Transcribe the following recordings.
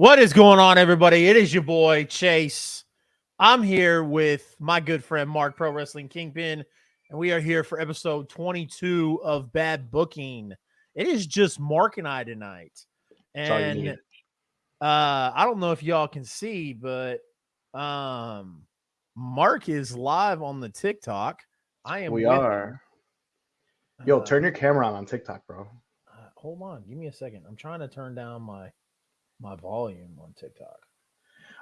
What is going on, everybody? It is your boy, Chase. I'm here with my good friend, Mark, Pro Wrestling Kingpin, and we are here for episode 22 of Bad Booking. It is just Mark and I tonight. And I don't know if y'all can see, but Mark is live on the TikTok. We are. Yo, turn your camera on TikTok, bro. Hold on. Give me a second. I'm trying to turn down my volume on TikTok.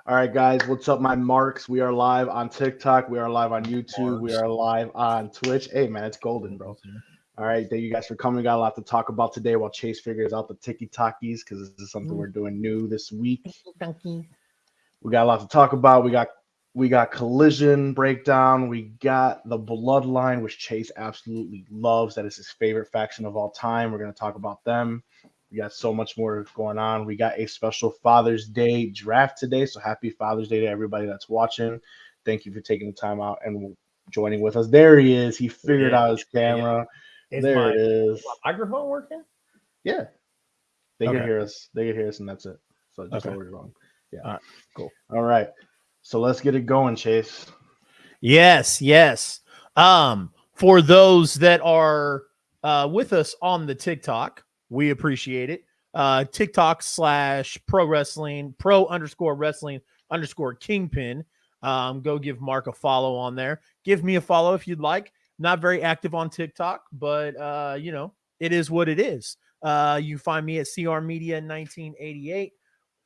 All right, guys. What's up, my marks? We are live on TikTok. We are live on YouTube. We are live on Twitch. Hey, man, it's golden, bro. All right. Thank you guys for coming. We got a lot to talk about today while Chase figures out the TikTokies because this is something we're doing new this week. We got a lot to talk about. We got Collision breakdown. We got the Bloodline, which Chase absolutely loves. That is his favorite faction of all time. We're going to talk about them. We got so much more going on. We got a special Father's Day draft today. So happy Father's Day to everybody that's watching. Thank you for taking the time out and joining with us. There he is. He figured out his camera. There it is. My microphone working? Yeah. They can hear us. They can hear us, and that's it. So just over it wrong. Yeah. All right. Cool. All right. So let's get it going, Chase. Yes. For those that are with us on the TikTok, we appreciate it. TikTok /pro_wrestling_Kingpin. Go give Mark a follow on there. Give me a follow if you'd like. Not very active on TikTok, but it is what it is. You find me at CR Media 1988.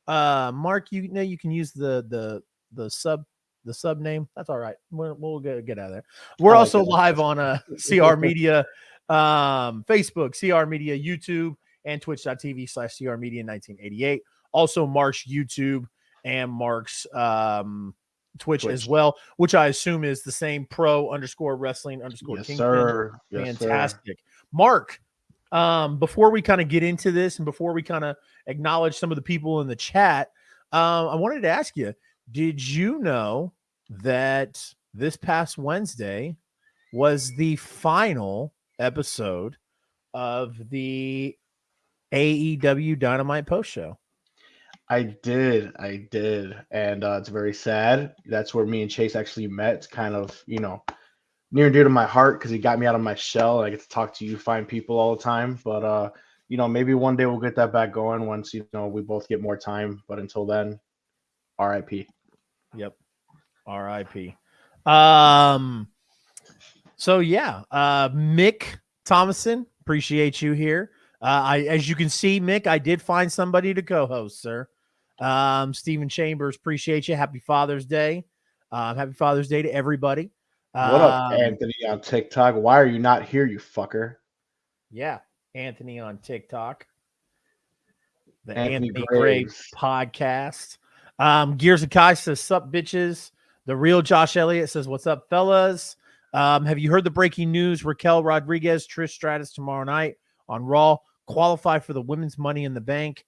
Mark, you can use the sub name. That's all right. We'll get out of there. We're also live on CR Media, Facebook, CR Media, YouTube, and twitch.tv/CR Media 1988. Also Mark's YouTube and Mark's Twitch as well, which I assume is the same /pro_wrestling_Kingpin. Yes, sir. Fantastic. Mark, before we kind of get into this and before we kind of acknowledge some of the people in the chat, I wanted to ask you, did you know that this past Wednesday was the final episode of the AEW Dynamite post show? I did. And it's very sad. That's where me and Chase actually met. It's kind of, near and dear to my heart because he got me out of my shell. I get to talk to you fine people all the time. But, maybe one day we'll get that back going once, we both get more time. But until then, RIP. Yep. RIP. So, yeah, Mick Thomason, appreciate you here. As you can see, Mick, I did find somebody to co-host, sir. Stephen Chambers, appreciate you. Happy Father's Day. Happy Father's Day to everybody. What up, Anthony on TikTok? Why are you not here, you fucker? Yeah, Anthony on TikTok. The Anthony Graves podcast. Gears of Kai says, sup, bitches. The real Josh Elliott says, what's up, fellas? Have you heard the breaking news? Raquel Rodriguez, Trish Stratus tomorrow night on Raw. Qualify for the women's Money in the Bank.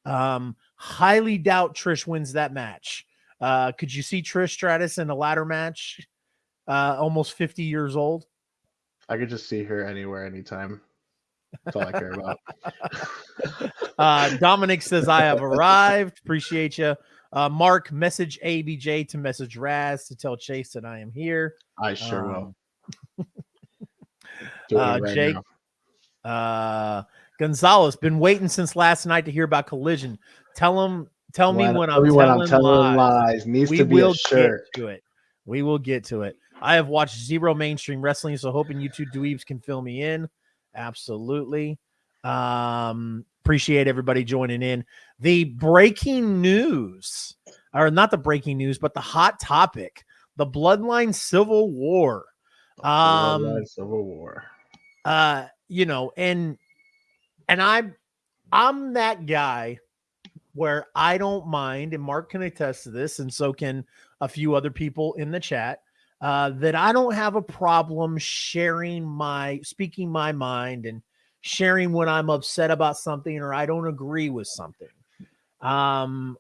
Highly doubt Trish wins that match. Could you see Trish Stratus in a ladder match? Almost 50 years old. I could just see her anywhere, anytime. That's all I care about. Dominic says, I have arrived. Appreciate you. Mark, message ABJ to message Raz to tell Chase that I am here. I sure will. Jake Gonzalez, been waiting since last night to hear about Collision. Tell me when I'm telling lies. Needs to be a shirt. We will get to it. I have watched zero mainstream wrestling, so hoping you two dweebs can fill me in. Absolutely. Appreciate everybody joining in. The breaking news, or not the breaking news, but the hot topic, the Bloodline Civil War. Civil War. And I'm that guy where I don't mind, and Mark can attest to this, and so can a few other people in the chat, that I don't have a problem speaking my mind and sharing when I'm upset about something or I don't agree with something. And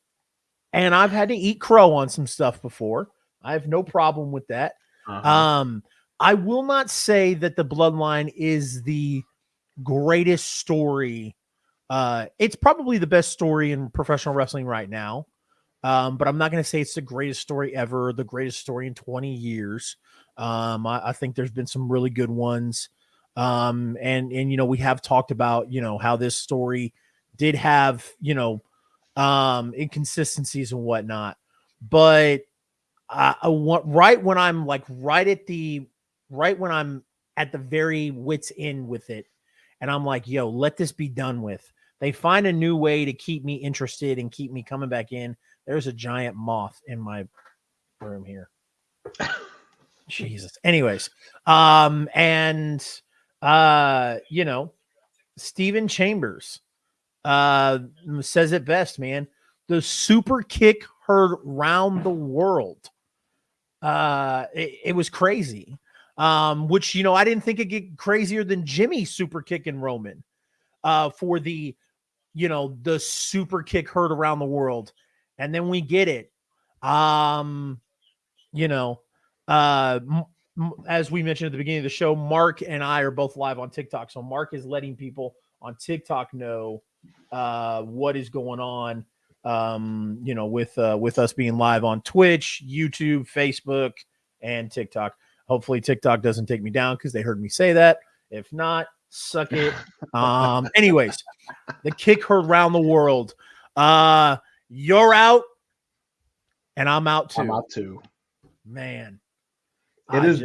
I've had to eat crow on some stuff before. I have no problem with that. I will not say that the Bloodline is the greatest story It's probably the best story in professional wrestling right now. But I'm not going to say it's the greatest story ever, the greatest story in 20 years. I think there's been some really good ones. And we have talked about, how this story did have, inconsistencies and whatnot. But I want right when I'm like right when I'm at the very wit's end with it, and I'm like, yo, let this be done with. They find a new way to keep me interested and keep me coming back in. There's a giant moth in my room here. Jesus. Anyways, and Steven Chambers says it best, man. The super kick heard round the world. It was crazy. Which I didn't think it'd get crazier than Jimmy super kicking Roman for the super kick heard around the world. And then we get it. You know, as we mentioned at the beginning of the show, Mark and I are both live on TikTok. So Mark is letting people on TikTok know what is going on. With us being live on Twitch, YouTube, Facebook, and TikTok. Hopefully TikTok doesn't take me down because they heard me say that. If not, suck it. Anyways, the kick heard around the world. You're out, and I'm out too. I'm out too. Man, it is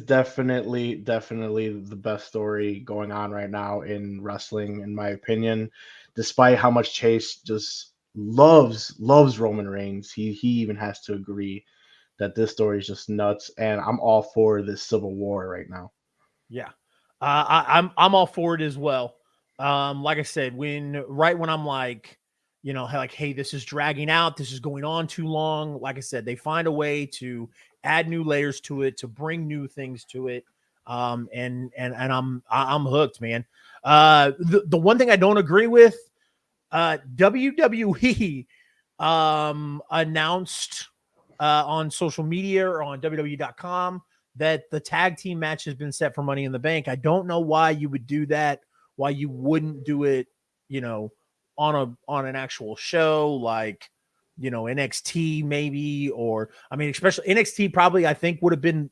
definitely the best story going on right now in wrestling, in my opinion. Despite how much Chase just loves Roman Reigns, he even has to agree that this story is just nuts, and I'm all for this civil war right now. Yeah, I'm all for it as well. Like I said, when I'm like, hey, this is dragging out, this is going on too long. Like I said, they find a way to add new layers to it, to bring new things to it. And I'm hooked, man. The one thing I don't agree with, WWE announced on social media or on WWE.com that the tag team match has been set for Money in the Bank. I don't know why you would do that, why you wouldn't do it, on an actual show like, NXT maybe, or especially NXT probably I think would have been,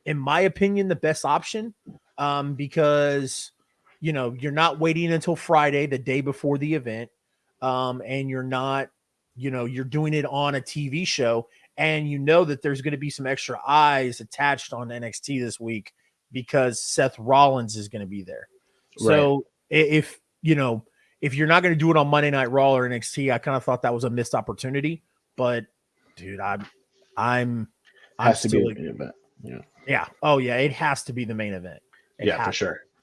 in my opinion, the best option, because you're not waiting until Friday, the day before the event, and you're not, you're doing it on a TV show, and that there's going to be some extra eyes attached on NXT this week because Seth Rollins is going to be there. Right. So if you're not going to do it on Monday Night Raw or NXT, I kind of thought that was a missed opportunity. But dude, I'm has still, to be the event. Yeah. Oh yeah, it has to be the main event.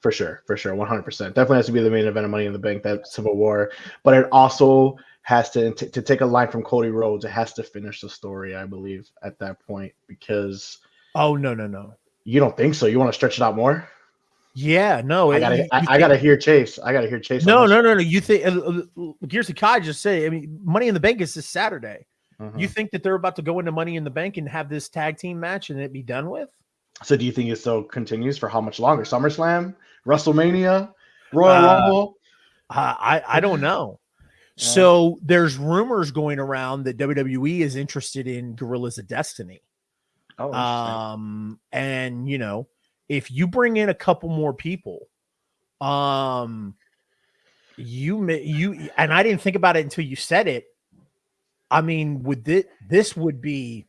For sure. 100%. Definitely has to be the main event of Money in the Bank, that Civil War. But it also has to take a line from Cody Rhodes. It has to finish the story, I believe, at that point, because. Oh no. You don't think so? You want to stretch it out more? Yeah, no. I gotta hear Chase. No. You think Gears of Kai just say? Money in the Bank is this Saturday. Mm-hmm. You think that they're about to go into Money in the Bank and have this tag team match and it be done with? So do you think it still continues for how much longer? SummerSlam, WrestleMania, Royal Rumble? I don't know. So there's rumors going around that WWE is interested in Gorillas of Destiny. Oh, interesting. And if you bring in a couple more people, you and I didn't think about it until you said it. This would be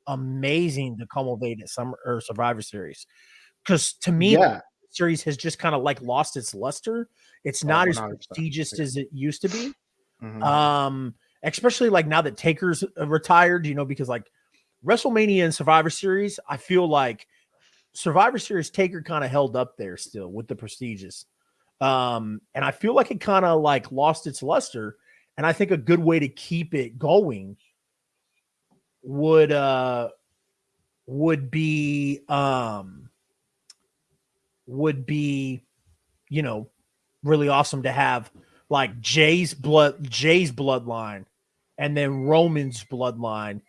amazing to culminate at Summer or Survivor Series, because to me, the series has just kind of like lost its luster. It's not as prestigious as it used to be. Mm-hmm. Especially like now that Taker's retired, because like WrestleMania and Survivor Series, I feel like Survivor Series Taker kind of held up there still with the prestigious. And I feel like it kind of like lost its luster. And I think a good way to keep it going would be really awesome to have like Jay's bloodline and then Roman's bloodline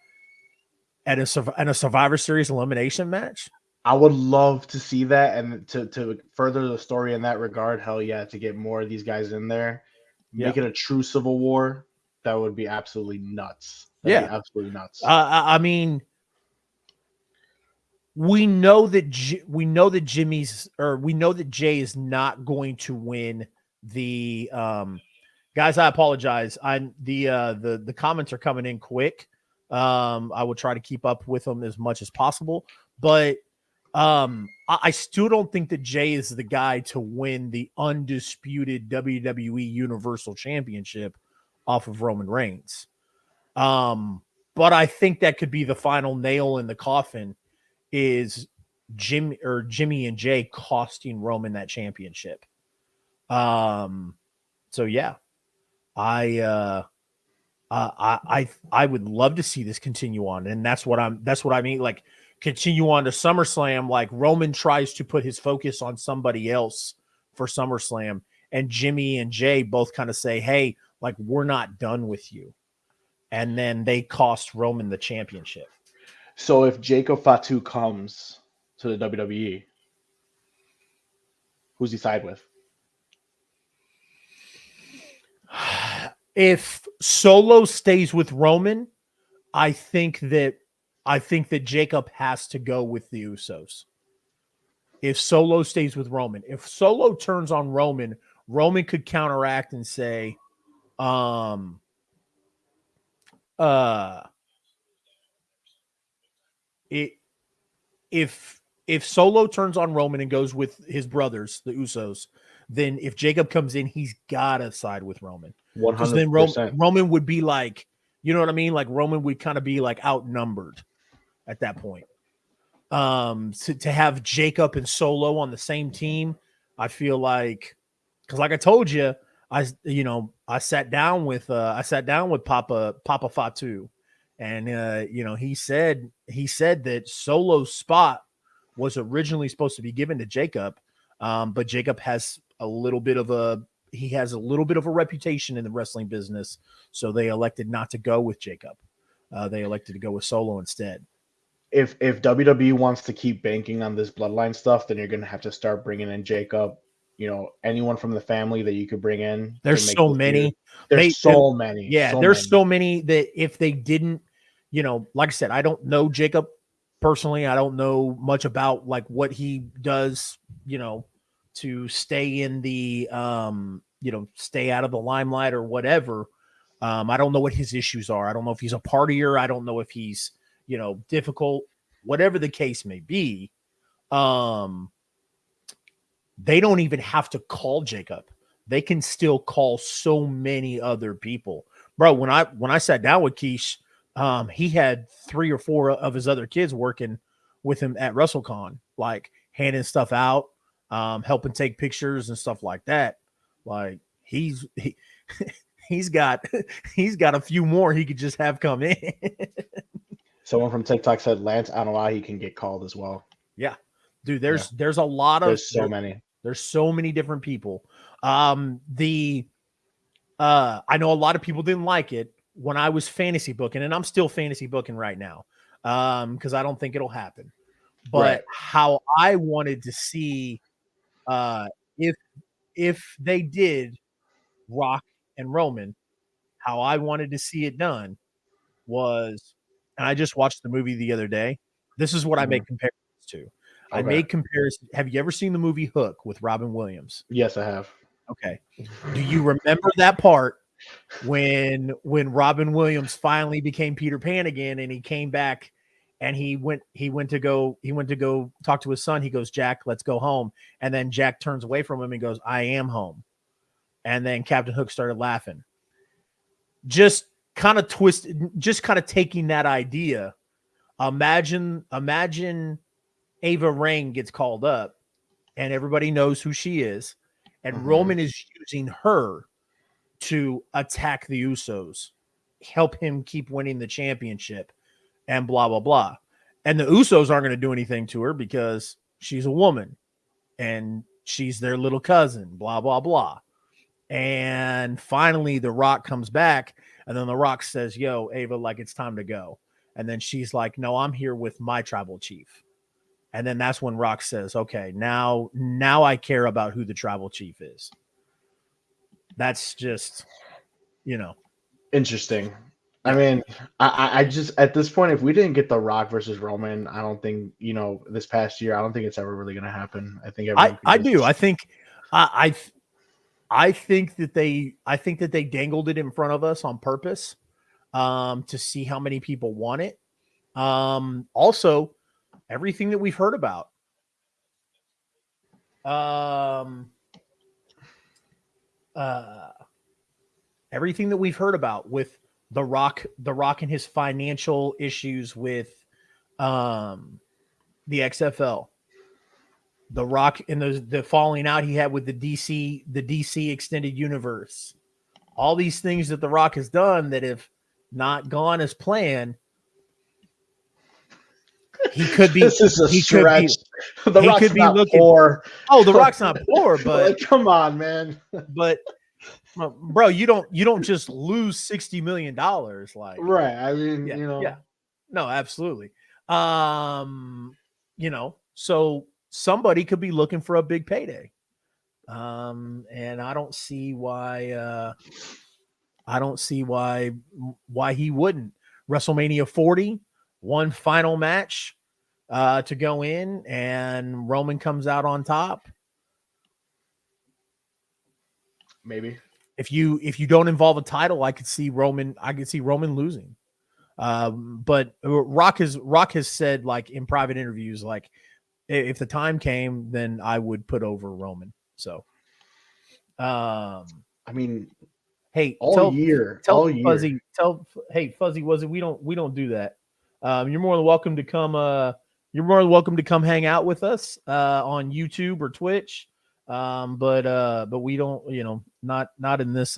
at a Survivor Series elimination match. I would love to see that, and to further the story in that regard. Hell yeah, to get more of these guys in there, Yeah. make it a true civil war. That would be absolutely nuts. That'd be Yeah. absolutely nuts. I mean, we know that we know that Jay is not going to win the guys. I apologize. The comments are coming in quick. I will try to keep up with them as much as possible, but I still don't think that Jay is the guy to win the undisputed WWE Universal Championship off of Roman Reigns. But I think that could be the final nail in the coffin is Jimmy and Jay costing Roman that championship. So yeah, I I would love to see this continue on, and that's what I mean. Like continue on to SummerSlam. Like Roman tries to put his focus on somebody else for SummerSlam, and Jimmy and Jay both kind of say, "Hey, like we're not done with you," and then they cost Roman the championship. So if Jacob Fatu comes to the WWE, who's he side with? If Solo stays with Roman, I think that Jacob has to go with the Usos. If Solo stays with Roman, if Solo turns on Roman, Roman could counteract and say, um, uh, it, if Solo turns on Roman and goes with his brothers, the Usos, then if Jacob comes in, he's gotta side with Roman because then 100%. Roman would be like, you know what I mean? Like Roman would kind of be like outnumbered at that point. To have Jacob and Solo on the same team, I feel like because like I told you, I sat down with Papa Fatu, and he said that Solo's spot was originally supposed to be given to Jacob, but Jacob has a little bit of a reputation in the wrestling business, so they elected not to go with Jacob. They elected to go with Solo instead. If WWE wants to keep banking on this bloodline stuff, then you're going to have to start bringing in Jacob. Anyone from the family that you could bring in to There's make so this weird. many. There's so many, Yeah, so there's many. so many that if they didn't, like I said, I don't know Jacob personally. I don't know much about like what he does, to stay in the stay out of the limelight or whatever. I don't know what his issues are. I don't know if he's a partier. I don't know if he's, difficult, whatever the case may be. Um, they don't even have to call Jacob. They can still call so many other people. Bro, when I sat down with Keish, he had 3 or 4 of his other kids working with him at WrestleCon, like handing stuff out, helping take pictures and stuff like that. Like he's he's got a few more he could just have come in. Someone from TikTok said Lance Anoa'i he can get called as well. Yeah. Dude, there's a lot of There's so many. There's so many different people. I know a lot of people didn't like it when I was fantasy booking, and I'm still fantasy booking right now. Because I don't think it'll happen. But Right. how I wanted to see if they did Rock and Roman, how I wanted to see it done was, and I just watched the movie the other day. This is what I Mhm. make comparisons to. I Okay. made comparison. Have you ever seen the movie Hook with Robin Williams? Yes, I have. Okay. Do you remember that part when Robin Williams finally became Peter Pan again and he came back and he went to go talk to his son. He goes, "Jack, let's go home." And then Jack turns away from him and goes, "I am home." And then Captain Hook started laughing. Just kind of taking that idea. Imagine Ava Rain gets called up and everybody knows who she is, and Roman is using her to attack the Usos, help him keep winning the championship, and blah, blah, blah. And the Usos aren't going to do anything to her because she's a woman and she's their little cousin, blah, blah, blah. And finally, The Rock comes back, and then The Rock says, "Yo, Ava, like it's time to go." And then she's like, "No, I'm here with my tribal chief." And then that's when Rock says, okay, now I care about who the tribal chief is. That's just, Interesting. Yeah. I mean, I just at this point, if we didn't get The Rock versus Roman, I don't think, this past year, I don't think it's ever really gonna happen. I think everyone could I just do. I think I think that they dangled it in front of us on purpose, to see how many people want it. Also, everything that we've heard about. Everything that we've heard about with the Rock and his financial issues with the XFL, the Rock and the falling out he had with the DC extended universe, all these things that the Rock has done that have not gone as planned. He could be. This is a He could stretch. be. The He Rock's could be not looking. poor. Oh, the Rock's not poor, but Like, come on, man. but bro, you don't just lose $60 million. Like, Right. I mean, yeah, no, absolutely. So somebody could be looking for a big payday. And I don't see why why he wouldn't. WrestleMania 40, one final match to go in, and Roman comes out on top. maybe. If you don't involve a title, I could see Roman losing. But Rock has said, like, in private interviews, like, if the time came, then I would put over Roman. So, I mean, hey, all Fuzzy, hey, Fuzzy, we don't do that. You're more than welcome to come. You're more than welcome to come hang out with us on YouTube or Twitch. But we don't, not in this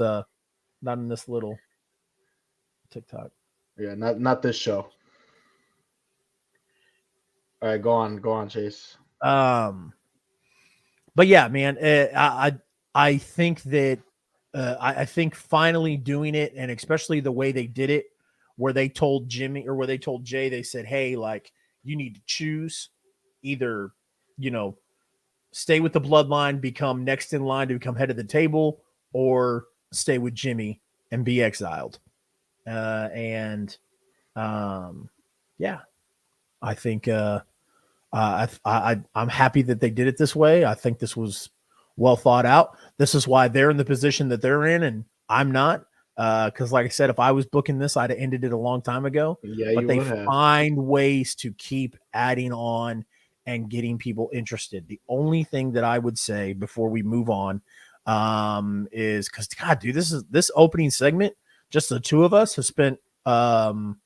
little TikTok. Yeah, not this show. All right, go on, Chase. But yeah, man, I think that I think finally doing it, and especially the way they did it, where they told Jimmy or where they told Jay, they said, hey, like, you need to choose either, stay with the bloodline, become next in line to become head of the table, or stay with Jimmy and be exiled. Yeah, I think I'm happy that they did it this way. I think this was well thought out. This is why they're in the position that they're in, and I'm not. Because, like I said, if I was booking this, I'd have ended it a long time ago. Yeah, But you they would have. find ways to keep adding on and getting people interested. The only thing that I would say before we move on is, because, God, dude, this opening segment, just the two of us, have spent almost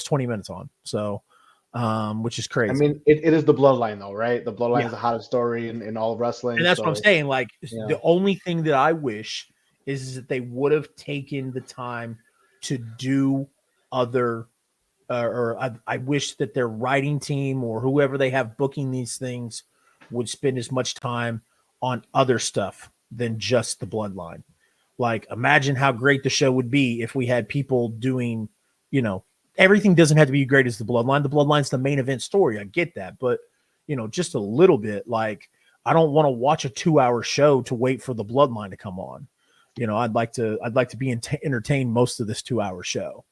20 minutes on. So, which is crazy. I mean, it is the bloodline, though, right? The bloodline Yeah. is the hottest story in all of wrestling. And that's so, what I'm saying. Like, the only thing that I wish is that they would have taken the time to do other, I wish that their writing team or whoever they have booking these things would spend as much time on other stuff than just the bloodline. Like, imagine how great the show would be if we had people doing, everything doesn't have to be great as the bloodline. The bloodline's the main event story. I get that. But, just a little bit, like, I don't want to watch a 2-hour show to wait for the bloodline to come on. I'd like to be entertained most of this 2-hour show.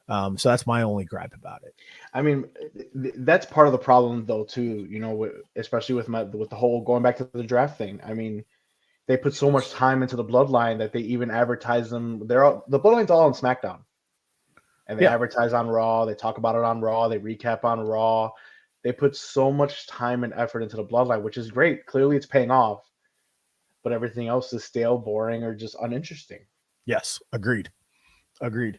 So that's my only gripe about it. I mean, that's part of the problem, though, too. Especially with the whole going back to the draft thing. I mean, they put so much time into the bloodline that they even advertise them. The bloodline's all on SmackDown, and they advertise on Raw. They talk about it on Raw. They recap on Raw. They put so much time and effort into the bloodline, which is great. Clearly, it's paying off. But everything else is stale, boring, or just uninteresting. Yes, agreed. Look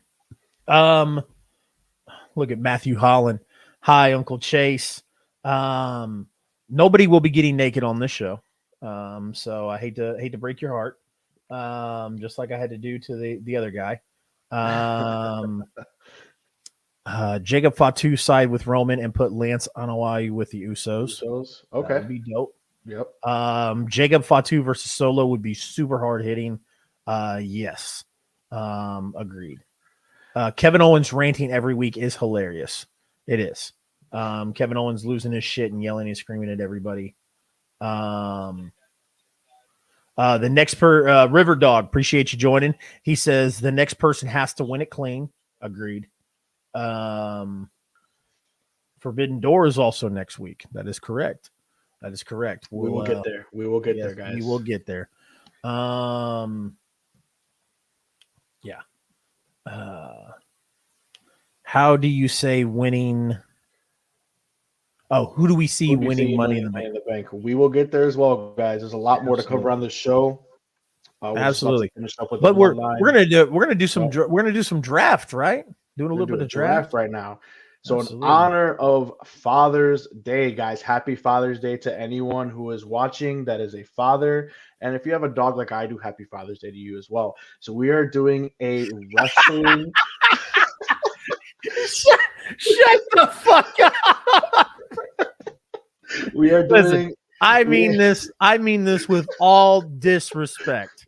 at Matthew Holland. Hi, Uncle Chase. Nobody will be getting naked on this show. So I hate to break your heart. Just like I had to do to the other guy. Jacob Fatu side with Roman and put Lance Anoa'i with the Usos. Okay. That would be dope. Yep. Jacob Fatu versus Solo would be super hard hitting. Yes. Agreed. Kevin Owens ranting every week is hilarious. It is. Kevin Owens losing his shit and yelling and screaming at everybody. The next River Dog, appreciate you joining. He says the next person has to win it clean. Agreed. Forbidden Door is also next week. That is correct. We will get there. We will get there, guys. We will get there. Yeah. How do you say winning? Oh, who do we see winning Money in the Bank? We will get there as well, guys. There's a lot more to cover on this show. Absolutely. But we're gonna do some draft, right? Doing a little bit of draft right now. So in honor of Father's Day, guys, happy Father's Day to anyone who is watching that is a father. And if you have a dog like I do, happy Father's Day to you as well. So we are doing a wrestling. Shut the fuck up. We are doing. I mean this with all disrespect.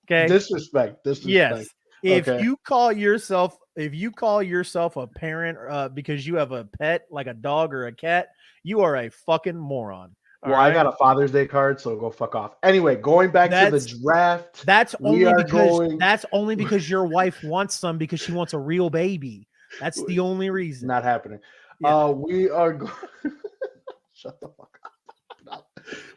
Okay. Disrespect. Yes. If you call yourself a parent because you have a pet like a dog or a cat, you are a fucking moron. Well, right? I got a Father's Day card, so go fuck off. Anyway, going back to the draft. That's only because your wife wants some because she wants a real baby. That's the only reason. Not happening. Yeah. We are going. Shut the fuck up.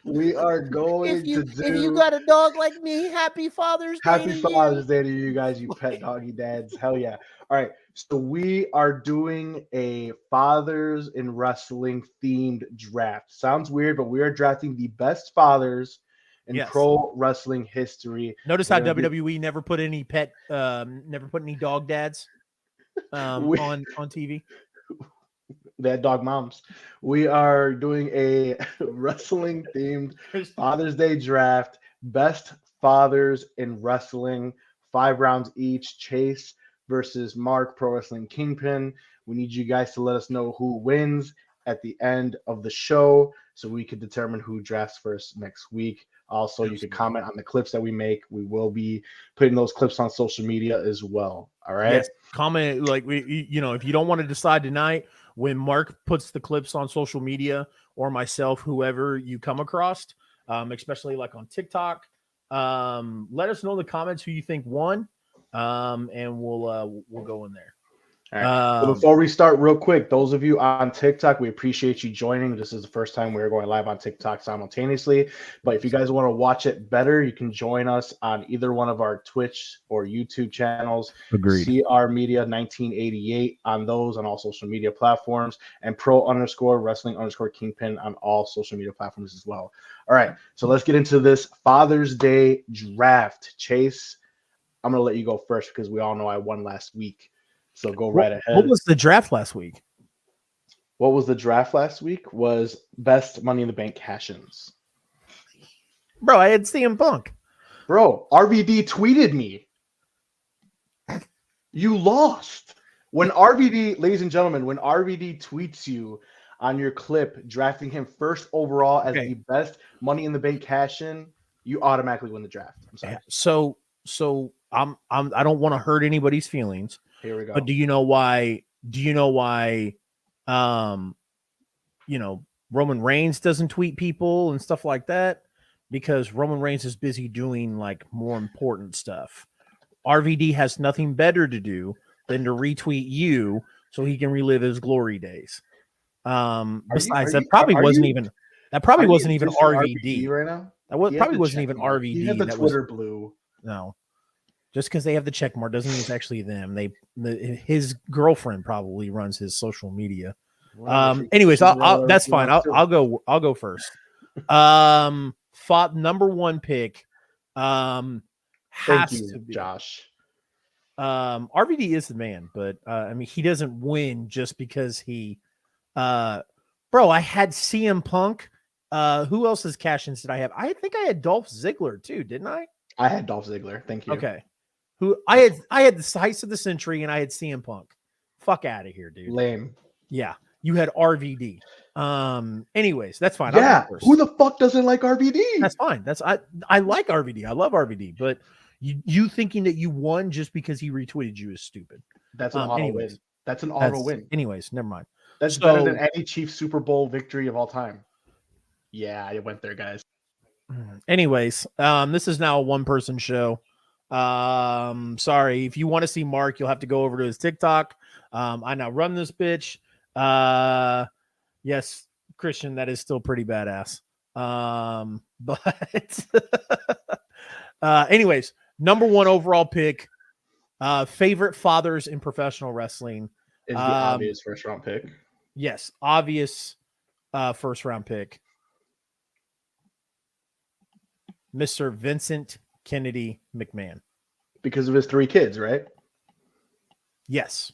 We are going if you got a dog like me, happy Father's Day. Happy Father's Day to you guys, you pet doggy dads. Hell yeah. All right. So we are doing a fathers in wrestling themed draft. Sounds weird, but we are drafting the best fathers in pro wrestling history. Notice how WWE never put any dog dads on TV. They had dog moms. We are doing a wrestling themed Father's Day draft. Best fathers in wrestling. 5 rounds each. Chase versus Mark, Pro Wrestling Kingpin. We need you guys to let us know who wins at the end of the show so we can determine who drafts first next week. Also, you can comment on the clips that we make. We will be putting those clips on social media as well. All right. Yes. Comment if you don't want to decide tonight, when Mark puts the clips on social media or myself, whoever you come across, especially like on TikTok, let us know in the comments who you think won, and we'll go in there. All right. So before we start, real quick, those of you on TikTok, we appreciate you joining. This is the first time we're going live on TikTok simultaneously. But if you guys want to watch it better, you can join us on either one of our Twitch or YouTube channels. Agreed. CR Media 1988 on those on all social media platforms, and Pro_Wrestling_Kingpin on all social media platforms as well. All right. So let's get into this Father's Day draft. Chase, I'm going to let you go first because we all know I won last week. So go right ahead. What was the draft last week? What was the draft last week? Was best Money in the Bank cash-ins. Bro, I had CM Punk. Bro, RVD tweeted me. You lost. When RVD, ladies and gentlemen, when RVD tweets you on your clip drafting him first overall as the best Money in the Bank cash-in, you automatically win the draft. I'm sorry. So I don't want to hurt anybody's feelings. Here we go. But do you know why? Roman Reigns doesn't tweet people and stuff like that? Because Roman Reigns is busy doing like more important stuff. RVD has nothing better to do than to retweet you so he can relive his glory days. Besides, that probably wasn't even RVD right now. That probably wasn't even RVD. You have the Twitter blue. No. Just because they have the check mark doesn't mean it's actually them. His girlfriend probably runs his social media. Anyways, that's fine. I'll go first. Number one pick. Thank you, Josh. RVD is the man, but he doesn't win just because he. I had CM Punk. Who else's cash-ins did I have? I think I had Dolph Ziggler too, didn't I? I had Dolph Ziggler. Thank you. Okay. Who I had the Heist of the Century and I had CM Punk. Fuck out of here, dude. Lame. Yeah. You had RVD. Anyways, that's fine. Yeah. Who the fuck doesn't like RVD? That's fine. I like RVD. I love RVD, but you thinking that you won just because he retweeted you is stupid. That's an auto win. That's an auto win. Anyways, never mind. That's better than any Chiefs Super Bowl victory of all time. Yeah, I went there, guys. Anyways, this is now a one-person show. Sorry, if you want to see Mark, you'll have to go over to his TikTok. I now run this bitch. Yes, Christian, that is still pretty badass. But anyways, number one overall pick, favorite fathers in professional wrestling is the obvious first round pick. Yes, obvious first round pick. Mr. Vincent Kennedy McMahon. Because of his 3 kids, right? Yes.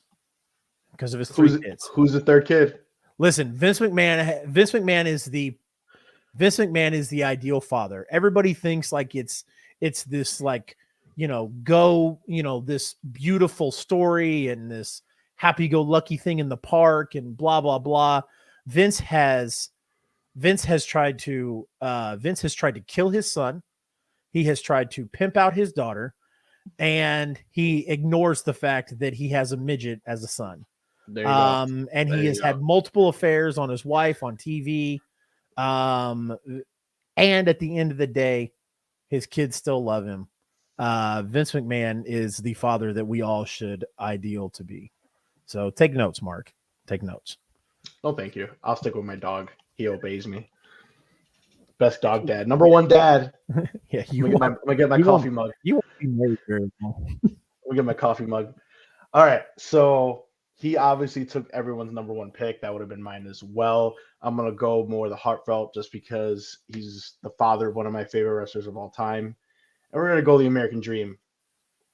Because of his 3 kids. Who's the third kid? Listen, Vince McMahon is the ideal father. Everybody thinks like it's this like, this beautiful story and this happy-go-lucky thing in the park and blah blah blah. Vince has tried to kill his son. He has tried to pimp out his daughter, and he ignores the fact that he has a midget as a son. There you go. And he has had multiple affairs on his wife on TV. And at the end of the day, his kids still love him. Vince McMahon is the father that we all should ideal to be. So take notes, Mark. Take notes. Oh, thank you. I'll stick with my dog. He obeys me. Best dog dad. Number one dad. Yeah, I'm gonna get my coffee mug. You won't be married very well. I'm gonna get my coffee mug. All right. So he obviously took everyone's number one pick. That would have been mine as well. I'm gonna go more the heartfelt just because he's the father of one of my favorite wrestlers of all time. And we're gonna go the American Dream,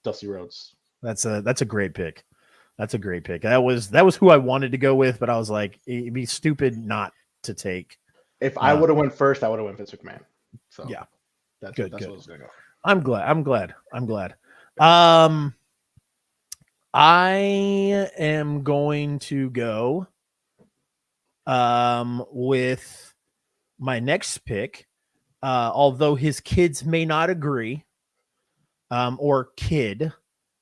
Dusty Rhodes. That's a great pick. That's a great pick. That was who I wanted to go with, but I was like, it'd be stupid not to take. If I would have went first, I would have went Vince McMahon. So yeah, that's good. What I was gonna go. I'm glad. I am going to go with my next pick. Although his kids may not agree, or kid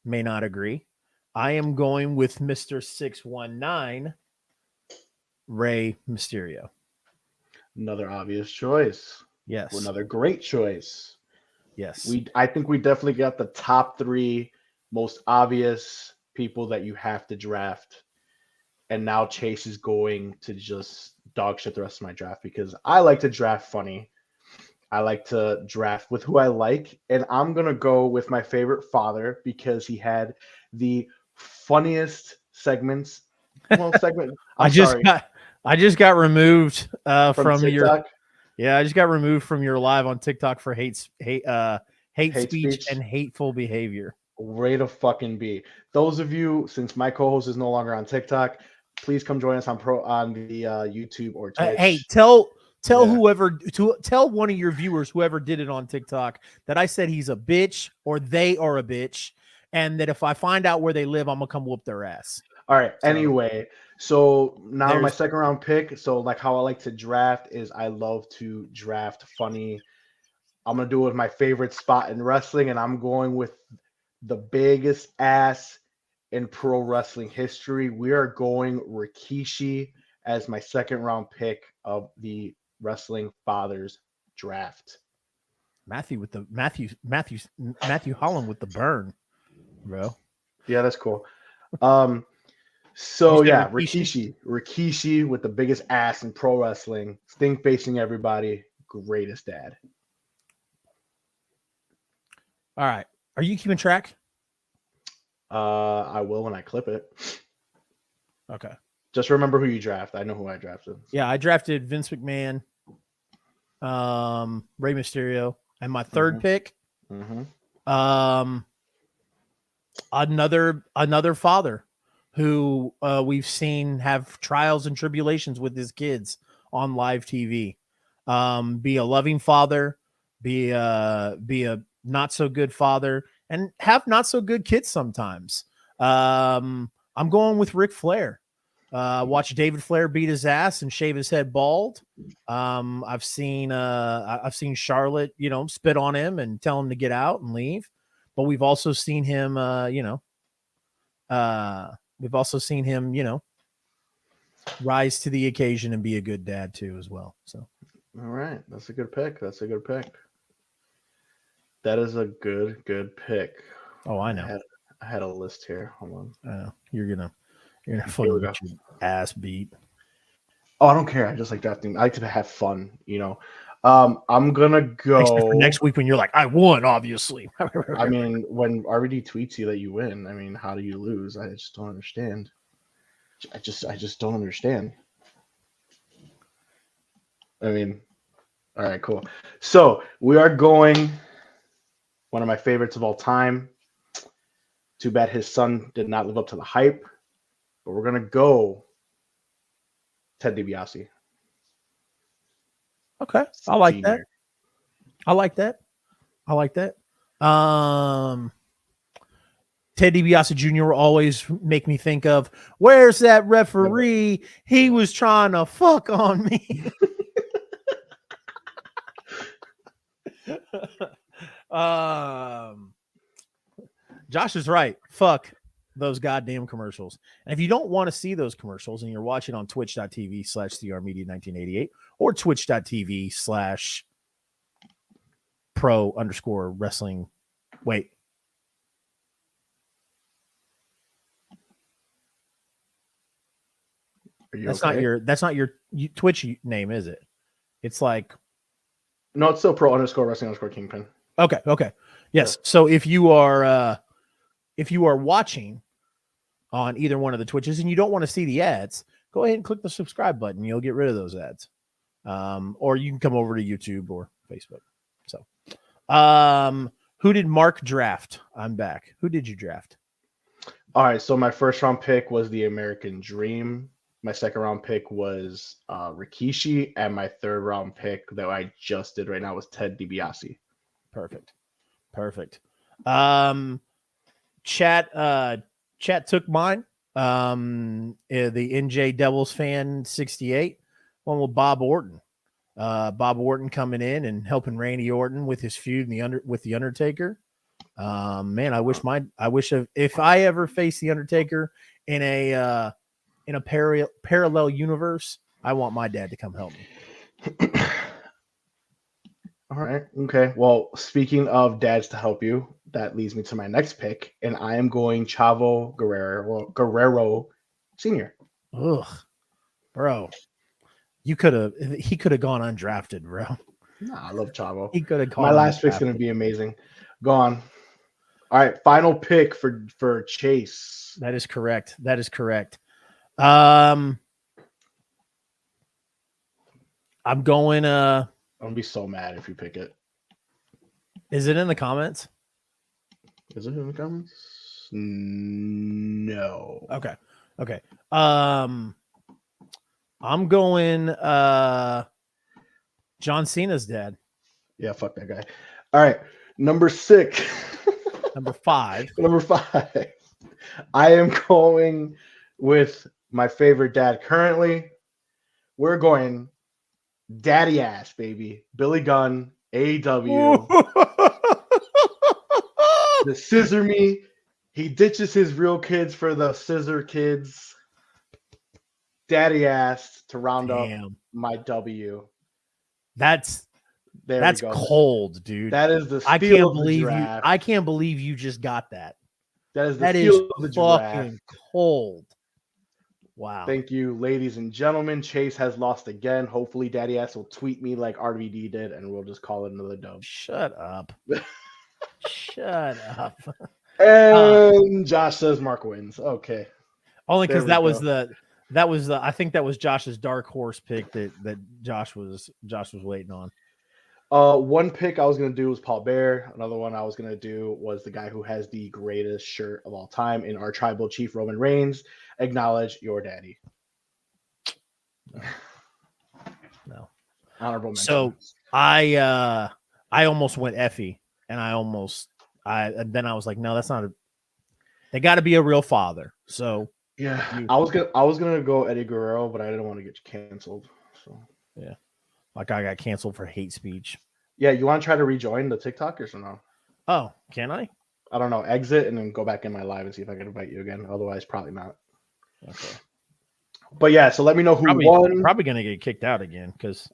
may not agree, I am going with Mr. 619, Rey Mysterio. Another obvious choice. Yes. Another great choice. Yes. I think we definitely got the top 3 most obvious people that you have to draft. And now Chase is going to just dog shit the rest of my draft because I like to draft funny. I like to draft with who I like. And I'm going to go with my favorite father because he had the funniest segments. Well, segment. I just got removed from TikTok. I just got removed from your live on TikTok for hate speech and hateful behavior. Way to fucking be. Those of you, since my co-host is no longer on TikTok, please come join us on the YouTube or Twitch. Hey, tell tell one of your viewers, whoever did it on TikTok, that I said he's a bitch or they are a bitch, and that if I find out where they live, I'm gonna come whoop their ass. All right. Anyway, so now my second round pick. So like how I like to draft is I love to draft funny. I'm gonna do it with my favorite spot in wrestling, and I'm going with the biggest ass in pro wrestling history. We are going Rikishi as my second round pick of the Wrestling Fathers draft. Matthew Holland with the burn, bro. Yeah, that's cool. So yeah, Rikishi with the biggest ass in pro wrestling, Sting facing everybody, greatest dad. All right, are you keeping track? I will when I clip it. Okay. Just remember who you draft. I know who I drafted. Yeah, I drafted Vince McMahon, Rey Mysterio, and my third pick, another father who we've seen have trials and tribulations with his kids on live TV. Be a loving father, be a not so good father, and have not so good kids sometimes. I'm going with Ric Flair. Watch David Flair beat his ass and shave his head bald. I've seen Charlotte, spit on him and tell him to get out and leave. But we've also seen him, rise to the occasion and be a good dad too, as well. So, all right, that's a good pick. That's a good pick. That is a good pick. oh, I know. I had a list here. Hold on. You're gonna Here fucking we get go. your ass beat. Oh, I don't care. I just like drafting. I like to have fun, you know. I'm gonna Except for go. next week when you're like, I won, obviously. I mean, when RVD tweets you that you win, I mean, how do you lose? I just don't understand. I just don't understand. I mean, all right, cool. So we are going. One of my favorites of all time. Too bad his son did not live up to the hype, but we're gonna go Ted DiBiase. Okay, I like Senior. that. I like that. I like that. Ted DiBiase Jr. will always make me think of, where's that referee? He was trying to fuck on me. Josh is right. Fuck those goddamn commercials. And if you don't want to see those commercials and you're watching on twitch.tv/crmedia1988 or twitch.tv/pro_wrestling. Wait. That's okay? not your Twitch name, is it? It's like, No, it's still pro_wrestling_kingpin. Okay. Yes. Yeah. So if you are watching on either one of the Twitches and you don't want to see the ads, go ahead and click the subscribe button. You'll get rid of those ads. Or you can come over to YouTube or Facebook. So, who did Mark draft? I'm back. Who did you draft? All right. So my first round pick was the American Dream. My second round pick was Rikishi, and my third round pick that I just did right now was Ted DiBiase. Perfect. Chat took mine. The NJ Devils fan 68. One with Bob Orton. Bob Orton coming in and helping Randy Orton with his feud with the Undertaker. Man, I wish if I ever face the Undertaker in a parallel universe, I want my dad to come help me. All right. Okay. Well, speaking of dads to help you, that leads me to my next pick, and I am going Chavo Guerrero Sr. Ugh, bro. He could have gone undrafted, bro. Nah, I love Chavo. He could have gone. My last pick's gonna be amazing. Go on. All right, final pick for Chase. That is correct. I'm going. I'm gonna be so mad if you pick it. Is it in the comments? Is it in the comments? No. Okay. I'm going John Cena's dad. Yeah, fuck that guy. All right, number 6. Number 5. Number 5. I am going with my favorite dad currently. We're going daddy ass, baby. Billy Gunn, AEW. The scissor me. He ditches his real kids for the scissor kids. Daddy ass to round up my W. That's cold, dude. That is the steal of the draft. I can't believe you just got that. That is the steal of the draft. Fucking cold. Wow. Thank you, ladies and gentlemen. Chase has lost again. Hopefully, Daddy Ass will tweet me like RVD did, and we'll just call it another dub. Shut up. Shut up. And Josh says Mark wins. Okay. Only because that was the I think that was Josh's dark horse pick that Josh was waiting on. One pick I was gonna do was Paul Bear. Another one I was gonna do was the guy who has the greatest shirt of all time in our tribal chief Roman Reigns. Acknowledge your daddy. No. Honorable mention. So I almost went Effie, and and then I was like, no, that's not they got to be a real father. So yeah, I was gonna go Eddie Guerrero, but I didn't want to get canceled. So yeah, like I got canceled for hate speech. Yeah, you want to try to rejoin the TikTokers or no? Oh, can I? I don't know. Exit and then go back in my live and see if I can invite you again. Otherwise, probably not. Okay. But yeah, so let me know who won. Probably gonna get kicked out again because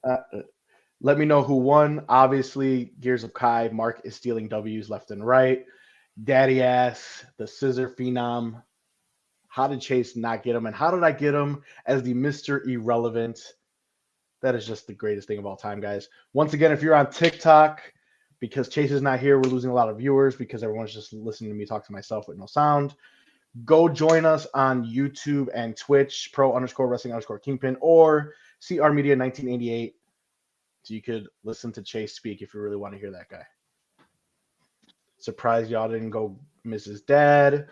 let me know who won. Obviously, Gears of Kai. Mark is stealing W's left and right. Daddy ass, the scissor phenom. How did Chase not get him? And how did I get him as the Mr. Irrelevant? That is just the greatest thing of all time, guys. Once again, if you're on TikTok, because Chase is not here, we're losing a lot of viewers because everyone's just listening to me talk to myself with no sound. Go join us on YouTube and Twitch, pro_wrestling_kingpin, or CR Media 1988. So you could listen to Chase speak if you really want to hear that guy. Surprised y'all didn't go Mrs. Dad.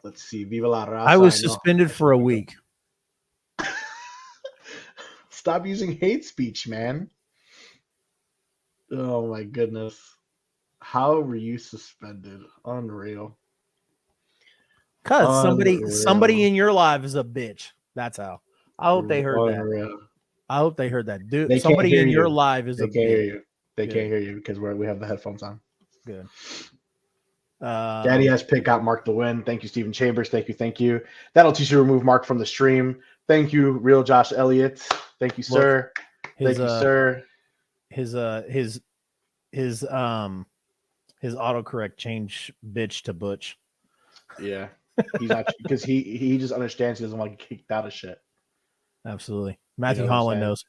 Let's see. Viva la raza. I was suspended for a week. Stop using hate speech, man. Oh my goodness. How were you suspended? Unreal. Cause somebody in your life is a bitch. That's how. I hope they heard that. I hope they heard that. Dude, somebody in your life is a bitch. They can't hear you. They can't hear you because we have the headphones on. Good. Daddy ass pick got Mark the win. Thank you, Stephen Chambers. Thank you. That'll teach you to remove Mark from the stream. Thank you, real Josh Elliott. Thank you, sir. Thank you, sir. His autocorrect changed bitch to butch. Yeah. He's not because he just understands he doesn't want to get kicked out of shit. Absolutely. Matthew Holland knows.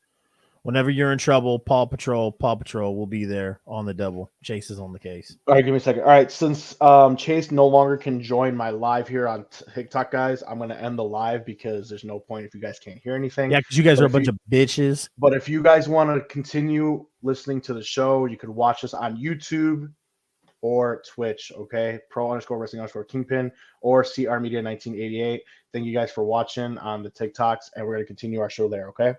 Whenever you're in trouble, Paw Patrol will be there on the double. Chase is on the case. All right, give me a second. All right, since Chase no longer can join my live here on TikTok, guys, I'm going to end the live because there's no point if you guys can't hear anything. Yeah, because you guys are a bunch of bitches. But if you guys want to continue listening to the show, you could watch us on YouTube or Twitch, okay? Pro_wrestling_kingpin or CR Media 1988. Thank you guys for watching on the TikToks, and we're going to continue our show there, okay?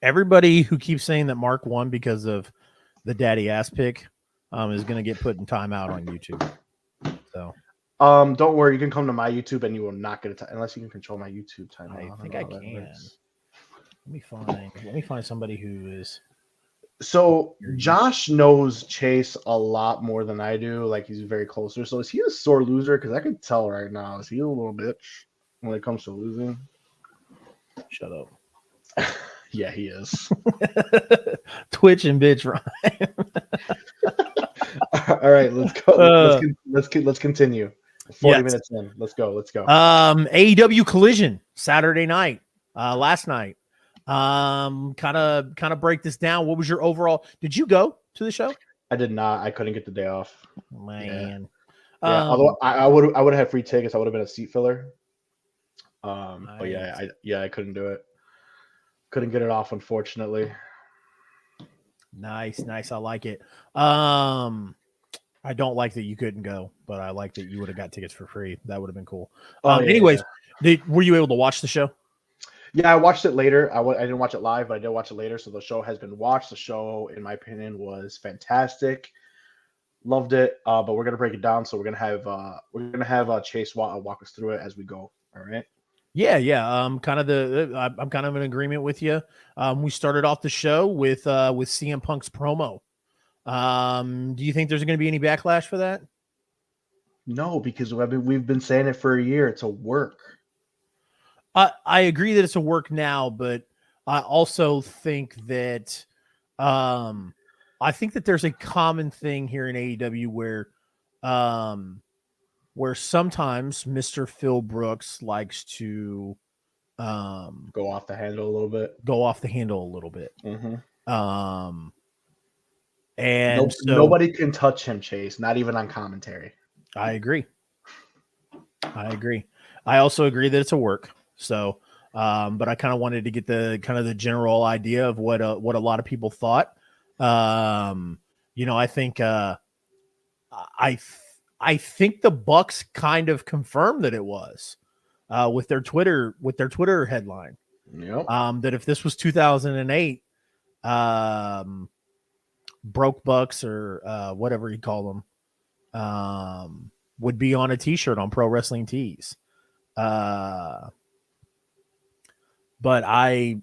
Everybody who keeps saying that Mark won because of the daddy ass pick is going to get put in timeout on YouTube. So, don't worry, you can come to my YouTube and you will not get a unless you can control my YouTube timeout. I think I can. Let me find somebody who is. So Josh knows Chase a lot more than I do. Like he's very closer. So is he a sore loser? Because I can tell right now. Is he a little bitch when it comes to losing? Shut up. Yeah, he is. Twitch and bitch, Ryan. All right, let's go. Let's continue. 40 minutes in. Let's go. AEW Collision Saturday night. Last night. Kind of break this down. What was your overall? Did you go to the show? I did not. I couldn't get the day off. Man. Yeah. Although I would have had free tickets. I would have been a seat filler. But yeah, I couldn't do it. Couldn't get it off, unfortunately. Nice. I like it. I don't like that you couldn't go, but I like that you would have got tickets for free. That would have been cool. Anyways, were you able to watch the show? Yeah, I watched it later. I didn't watch it live, but I did watch it later. So the show has been watched. The show, in my opinion, was fantastic. Loved it. But we're gonna break it down. So we're gonna have Chase walk us through it as we go. All right. Yeah. I'm kind of in agreement with you. We started off the show with CM Punk's promo. Do you think there's going to be any backlash for that? No, because we've been saying it for a year. It's a work. I agree that it's a work now, but I also think that there's a common thing here in AEW where sometimes Mr. Phil Brooks likes to go off the handle a little bit. Mm-hmm. And nobody can touch him, Chase, not even on commentary. I agree. I also agree that it's a work. So, but I kind of wanted to get the general idea of what a lot of people thought. I think I think the Bucks kind of confirmed that it was with their Twitter headline. Yep. That if this was 2008, broke Bucks or whatever you call them, would be on a T-shirt on Pro Wrestling Tees. But I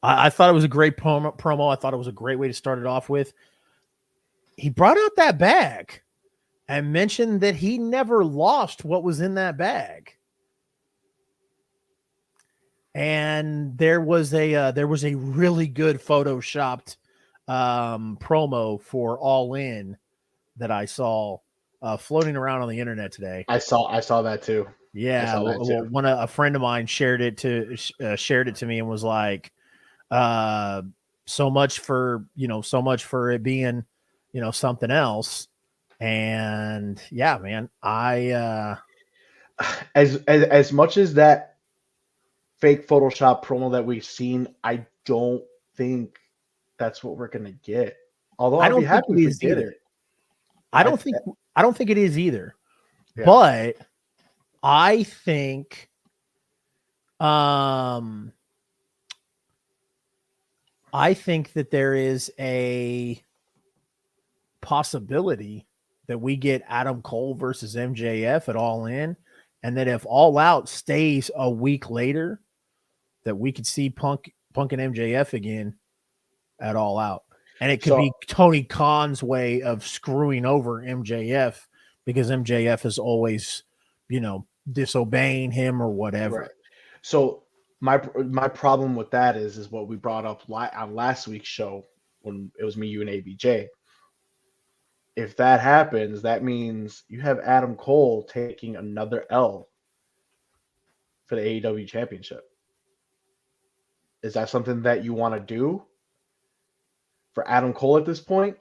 thought it was a great promo. I thought it was a great way to start it off with. He brought out that bag and mentioned that he never lost what was in that bag. and there was a really good photoshopped promo for All In that I saw floating around on the internet today. I saw that too. I Yeah, saw that too. a friend of mine shared it to me and was like, uh, so much for it being something else. And yeah, man, As much as that fake Photoshop promo that we've seen, I don't think that's what we're gonna get. Although I I'll be don't think happy it if we is get either. it. I I don't think I don't think it is either. Yeah. But I think um I think that there is a possibility that we get Adam Cole versus MJF at All In, and that if All Out stays a week later, that we could see Punk and MJF again at All Out. And it could So be Tony Khan's way of screwing over MJF because MJF is always, disobeying him or right. whatever. So my problem with that is what we brought up on last week's show when it was me, you, and ABJ. If that happens, that means you have Adam Cole taking another L for the AEW championship. Is that something that you want to do for Adam Cole at this point?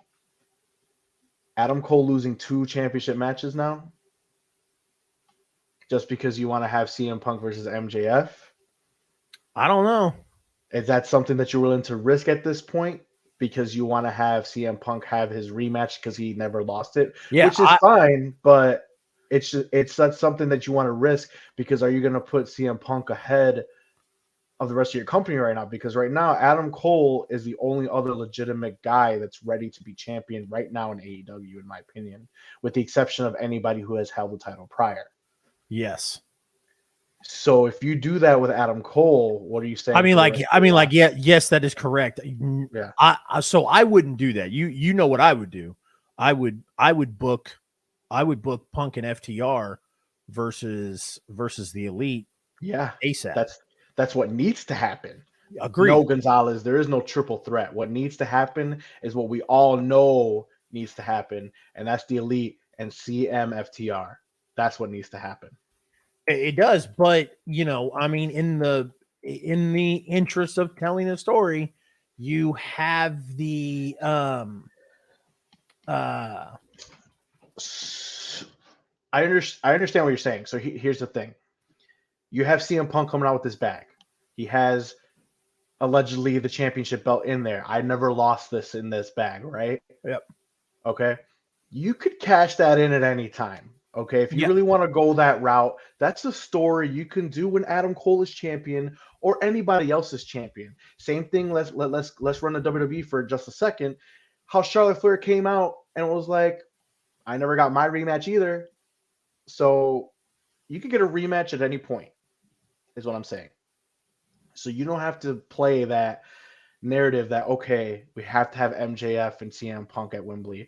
Adam Cole losing 2 championship matches now just because you want to have CM Punk versus MJF? I don't know. Is that something that you're willing to risk at this point because you want to have CM Punk have his rematch because he never lost it, Yeah, which is fine, but it's not something that you want to risk because are you going to put CM Punk ahead of the rest of your company right now? Because right now Adam Cole is the only other legitimate guy that's ready to be champion right now in AEW, in my opinion, with the exception of anybody who has held the title prior. yes. So if you do that with Adam Cole, what are you saying for the rest of your roster? Yeah, yes, that is correct. Yeah. So I wouldn't do that. You know what I would do? I would book Punk and FTR versus the Elite Yeah, ASAP. that's what needs to happen. Agreed. No, Gonzalez, there is no triple threat. What needs to happen is what we all know needs to happen, and that's the Elite and CMFTR. That's what needs to happen. It does, but I mean, in the interest of telling a story, you have the uh I understand what you're saying. So here's the thing: you have CM Punk coming out with this bag. He has allegedly the championship belt in there. I never lost this in this bag, right? Yep. Okay. You could cash that in at any time. Okay. If you Yeah. really want to go that route, that's a story you can do when Adam Cole is champion or anybody else is champion. Same thing. Let's run the WWE for just a second. How Charlotte Flair came out and was like, I never got my rematch either. So you could get a rematch at any point, is what I'm saying. So you don't have to play that narrative that okay, we have to have MJF and CM Punk at Wembley.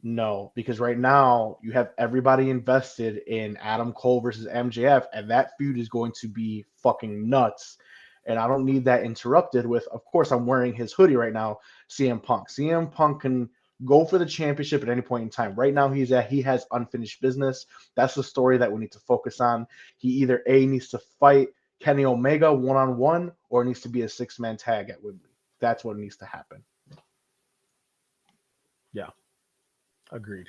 No, because right now you have everybody invested in Adam Cole versus MJF, and that feud is going to be fucking nuts. And I don't need that interrupted with, of course, I'm wearing his hoodie right now, CM Punk. CM Punk can go for the championship at any point in time. Right now, he has unfinished business. That's the story that we need to focus on. He either A needs to fight Kenny Omega one-on-one or it needs to be a 6-man tag at Wembley. That's what needs to happen. Yeah. Agreed.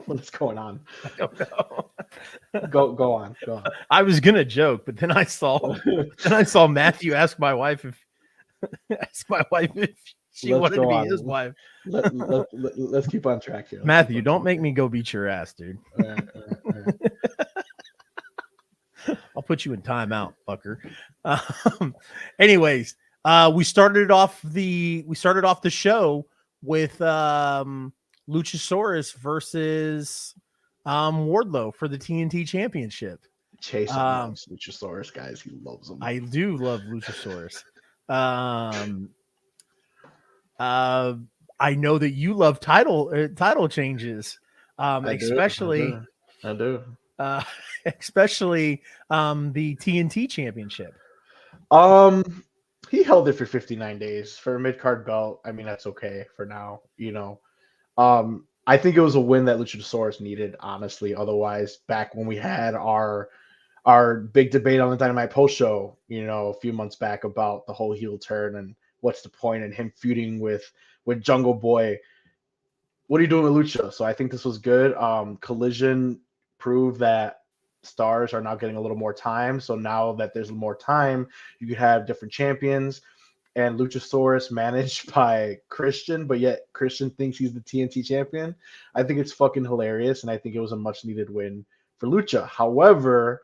What's going on? I don't know. Go on. I was gonna joke, but then I saw Matthew ask my wife if she Let's wanted to go be on. his wife. Let's keep on track here. Matthew, don't make me go beat your ass, dude. All right. I'll put you in timeout, fucker. Anyways, we started off the show with Luchasaurus versus Wardlow for the TNT Championship. Chase loves Luchasaurus, guys. He loves them. I do love Luchasaurus. I know that you love title changes, I especially do. uh, especially the TNT Championship. Um, he held it for 59 days for a mid card belt. I mean, that's okay for now. I think it was a win that Luchasaurus needed, honestly. Otherwise, back when we had our big debate on the Dynamite post show, a few months back about the whole heel turn and what's the point and him feuding with Jungle Boy. What are you doing with Lucha? So I think this was good. Collision proved that stars are now getting a little more time. So now that there's more time, you could have different champions. And Luchasaurus managed by Christian, but yet Christian thinks he's the TNT champion. I think it's fucking hilarious, and I think it was a much needed win for Lucha. However,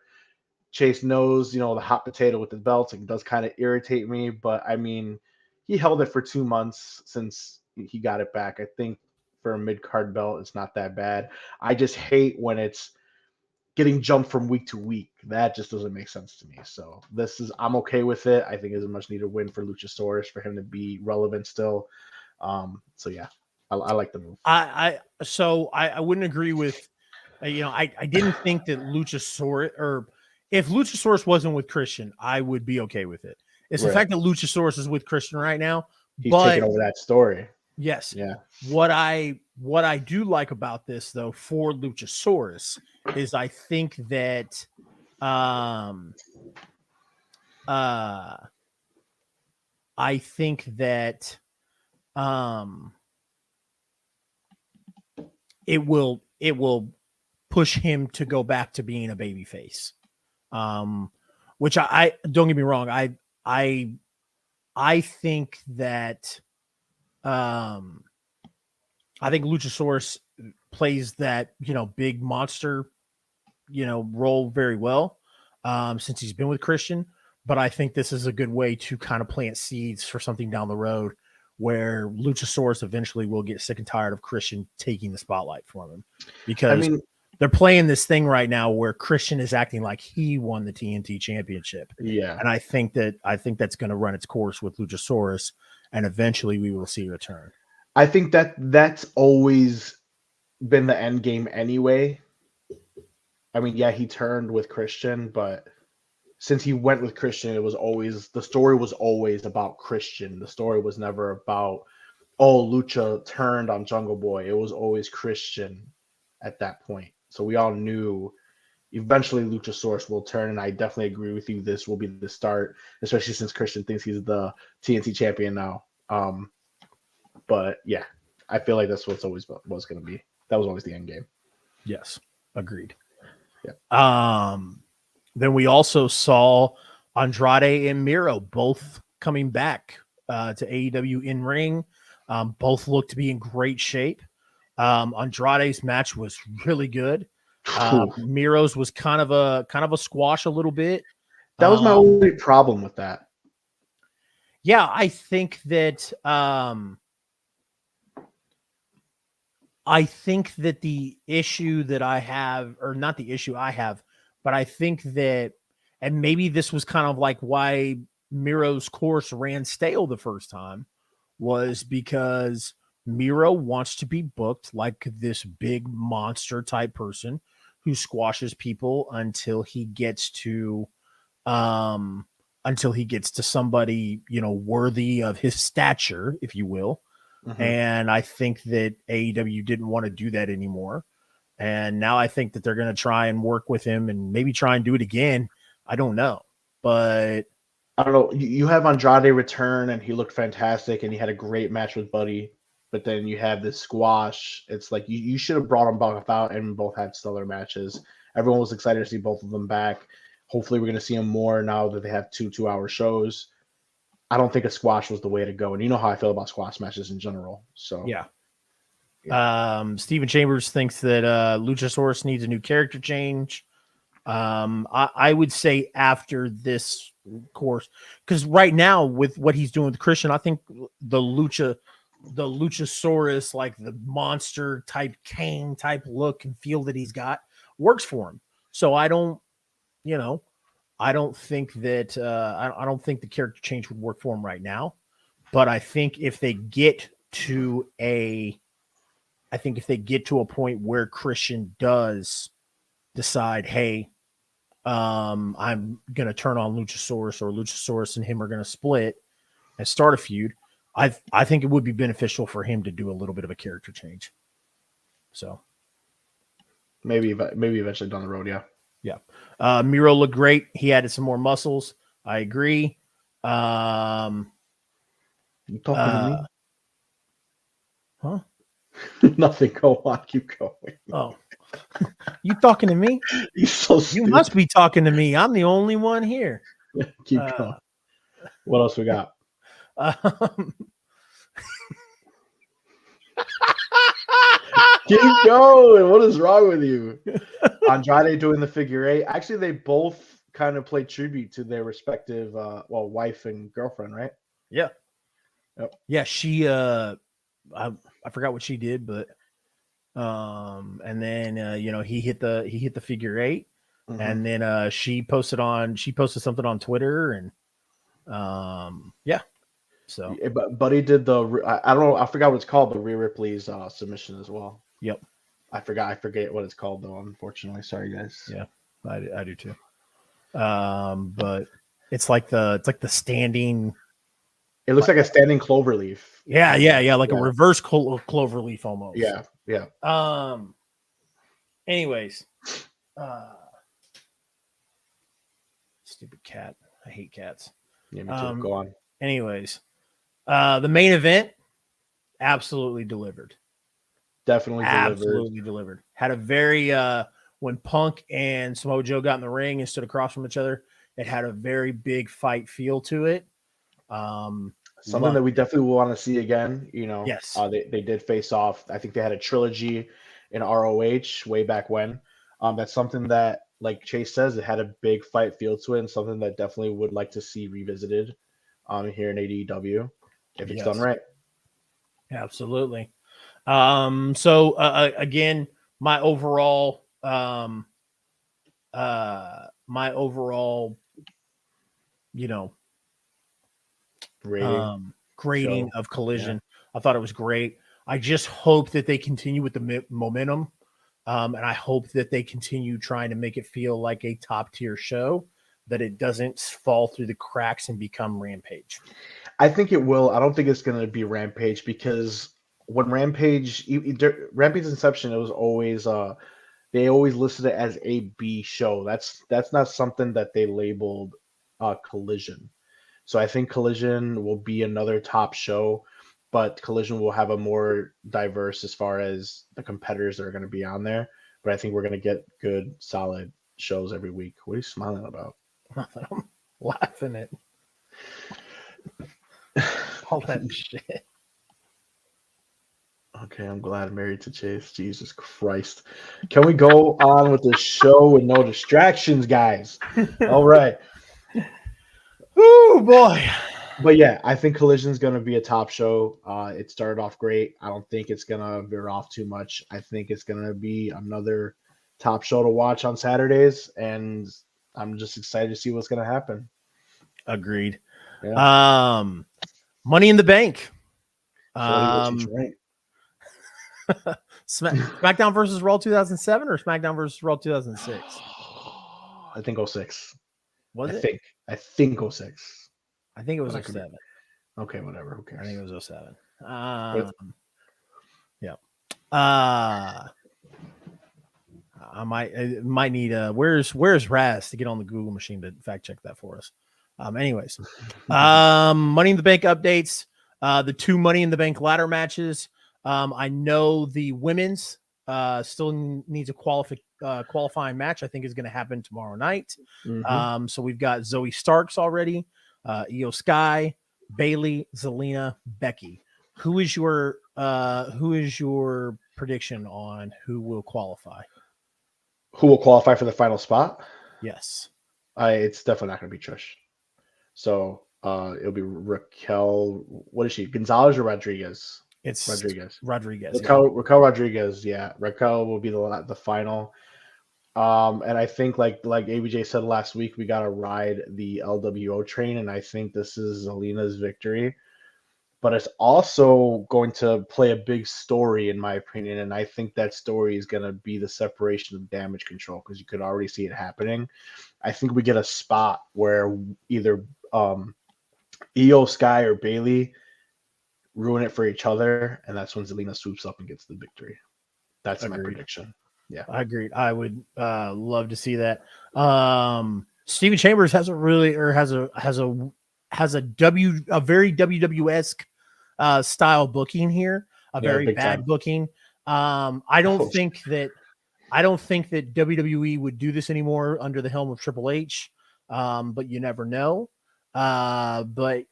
Chase knows, the hot potato with the belt. It does kind of irritate me, but I mean, he held it for 2 months since he got it back. I think for a mid card belt, it's not that bad. I just hate when it's getting jumped from week to week. That just doesn't make sense to me. So I'm okay with it. I think it's a much needed win for Luchasaurus for him to be relevant still. So yeah, I like the move. I wouldn't agree with, I didn't think that Luchasaurus, or if Luchasaurus wasn't with Christian, I would be okay with it. It's the fact that Luchasaurus is with Christian right now. He's taking over that story. Yes. Yeah. What I do like about this though for Luchasaurus is I think that it will push him to go back to being a babyface. Which I don't get me wrong, I think that I think Luchasaurus plays that, big monster, role very well since he's been with Christian. But I think this is a good way to kind of plant seeds for something down the road where Luchasaurus eventually will get sick and tired of Christian taking the spotlight from him. Because they're playing this thing right now where Christian is acting like he won the TNT championship. Yeah. And I think that's going to run its course with Luchasaurus, and eventually we will see a return. I think that's always been the end game anyway. I mean, yeah, he turned with Christian, but since he went with Christian, the story was always about Christian. The story was never about, Lucha turned on Jungle Boy. It was always Christian at that point. So we all knew eventually Luchasaurus will turn, and I definitely agree with you. This will be the start, especially since Christian thinks he's the TNT champion now. But yeah, I feel like that's what's always was going to be. That was always the end game. Yes, agreed. Yeah. Then we also saw Andrade and Miro both coming back to AEW in ring. Both looked to be in great shape. Andrade's match was really good. Miro's was kind of a squash a little bit. That was my only problem with that. Yeah, I think that the issue that I have, or not the issue I have, but I think that, and maybe this was kind of like why Miro's course ran stale the first time, was because Miro wants to be booked like this big monster type person who squashes people until he gets to somebody, worthy of his stature, if you will. Mm-hmm. And I think that AEW didn't want to do that anymore. And now I think that they're going to try and work with him and maybe try and do it again. I don't know. But I don't know. You have Andrade return, and he looked fantastic, and he had a great match with Buddy. But then you have this squash. It's like you should have brought them both out, and both had stellar matches. Everyone was excited to see both of them back. Hopefully we're going to see them more now that they have 2-hour shows. I don't think a squash was the way to go. And you know how I feel about squash matches in general. So yeah. Steven Chambers thinks that Luchasaurus needs a new character change. I would say after this course, because right now with what he's doing with Christian, I think the Luchasaurus, like the monster type Kane type look and feel that he's got, works for him. So I don't think that I don't think the character change would work for him right now. But I think if they get to a point where Christian does decide, hey, I'm gonna turn on Luchasaurus, or Luchasaurus and him are gonna split and start a feud, I think it would be beneficial for him to do a little bit of a character change. So maybe eventually down the road, yeah. Yeah. Miro looked great. He added some more muscles. I agree. You talking to me? Huh? Nothing. Go on. Keep going. Oh, you talking to me? You're so You stupid. must be talking to me. I'm the only one here. Keep going. What else we got? Keep going. What is wrong with you? Andrade doing the figure eight. Actually, they both kind of play tribute to their respective, wife and girlfriend, right? Yeah. Yep. Yeah. She, I forgot what she did, but, and then, he hit the figure eight, Mm-hmm. and then, she posted something on Twitter, and, yeah. So, Yeah, but Buddy did I don't know, I forgot what it's called, but Rhea Ripley's submission as well. yep. I forget what it's called though. Unfortunately, sorry guys. Yeah, I do too. But it's like the standing. It looks like a standing clover leaf. Yeah, like a reverse clover leaf almost. Yeah. Anyways, stupid cat. I hate cats. Yeah, me too. Go on. Anyways, the main event absolutely delivered. Absolutely delivered. Had a very when Punk and Samoa Joe got in the ring and stood across from each other, it had a very big fight feel to it. Something that we definitely want to see again. Yes. They did face off. I think they had a trilogy in ROH way back when. That's something that, like Chase says, it had a big fight feel to it, and something that definitely would like to see revisited here in AEW if it's done right. Absolutely. So again, my overall, grading of Collision, I thought it was great. I just hope that they continue with the momentum. And I hope that they continue trying to make it feel like a top tier show, that it doesn't fall through the cracks and become Rampage. I think it will. I don't think it's going to be Rampage, because when Rampage's inception, it was always they always listed it as a B show. That's not something that they labeled Collision. So I think Collision will be another top show, but Collision will have a more diverse as far as the competitors that are going to be on there. But I think we're going to get good, solid shows every week. What are you smiling about? I'm laughing at all that shit. Okay, I'm glad I'm married to Chase. Jesus Christ. Can we go on with the show with no distractions, guys? All right. Oh, boy. But yeah, I think Collision's going to be a top show. It started off great. I don't think it's going to veer off too much. I think it's going to be another top show to watch on Saturdays, and I'm just excited to see what's going to happen. Agreed. Yeah. Money in the Bank. SmackDown versus Raw 2007 or SmackDown versus Raw 2006? I think 06. Was it? I think 06. I think it was 07. Okay, whatever. Who cares? I think it was 07. Yeah. I might need where's Raz to get on the Google machine to fact check that for us. Anyways, Money in the Bank updates. The 2 Money in the Bank ladder matches. I know the women's still needs a qualifying match. I think is going to happen tomorrow night. Mm-hmm. So we've got Zoe Starks already, Io Sky, Bailey, Zelina, Becky. Who is your prediction on who will qualify? Who will qualify for the final spot? Yes. It's definitely not going to be Trish. So it'll be Raquel. What is she? Gonzalez or Rodriguez? It's Rodriguez. Raquel Rodriguez. Yeah, Raquel will be the final. And I think like ABJ said last week, we got to ride the LWO train, and I think this is Zelina's victory. but it's also going to play a big story, in my opinion. And I think that story is going to be the separation of Damage Control, because you could already see it happening. I think we get a spot where either Io Sky or Bailey ruin it for each other, and that's when Zelina swoops up and gets the victory. That's my prediction. Yeah, I agreed. I would love to see that. Steven Chambers has a really, or has a very WWS style booking here, a very bad time booking. I don't think that WWE would do this anymore under the helm of Triple H. But you never know. But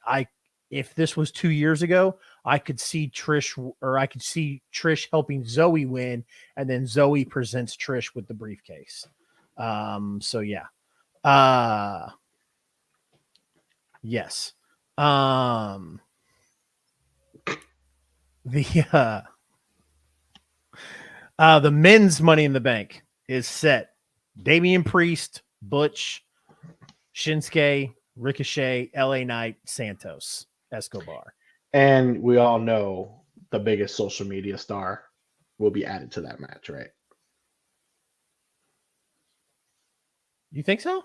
if this was 2 years ago, I could see Trish helping Zoe win, and then Zoe presents Trish with the briefcase. So yeah. Yes. The men's Money in the Bank is set. Damian Priest, Butch, Shinsuke, Ricochet, LA Knight, Santos, Escobar. And we all know the biggest social media star will be added to that match, right? You think so?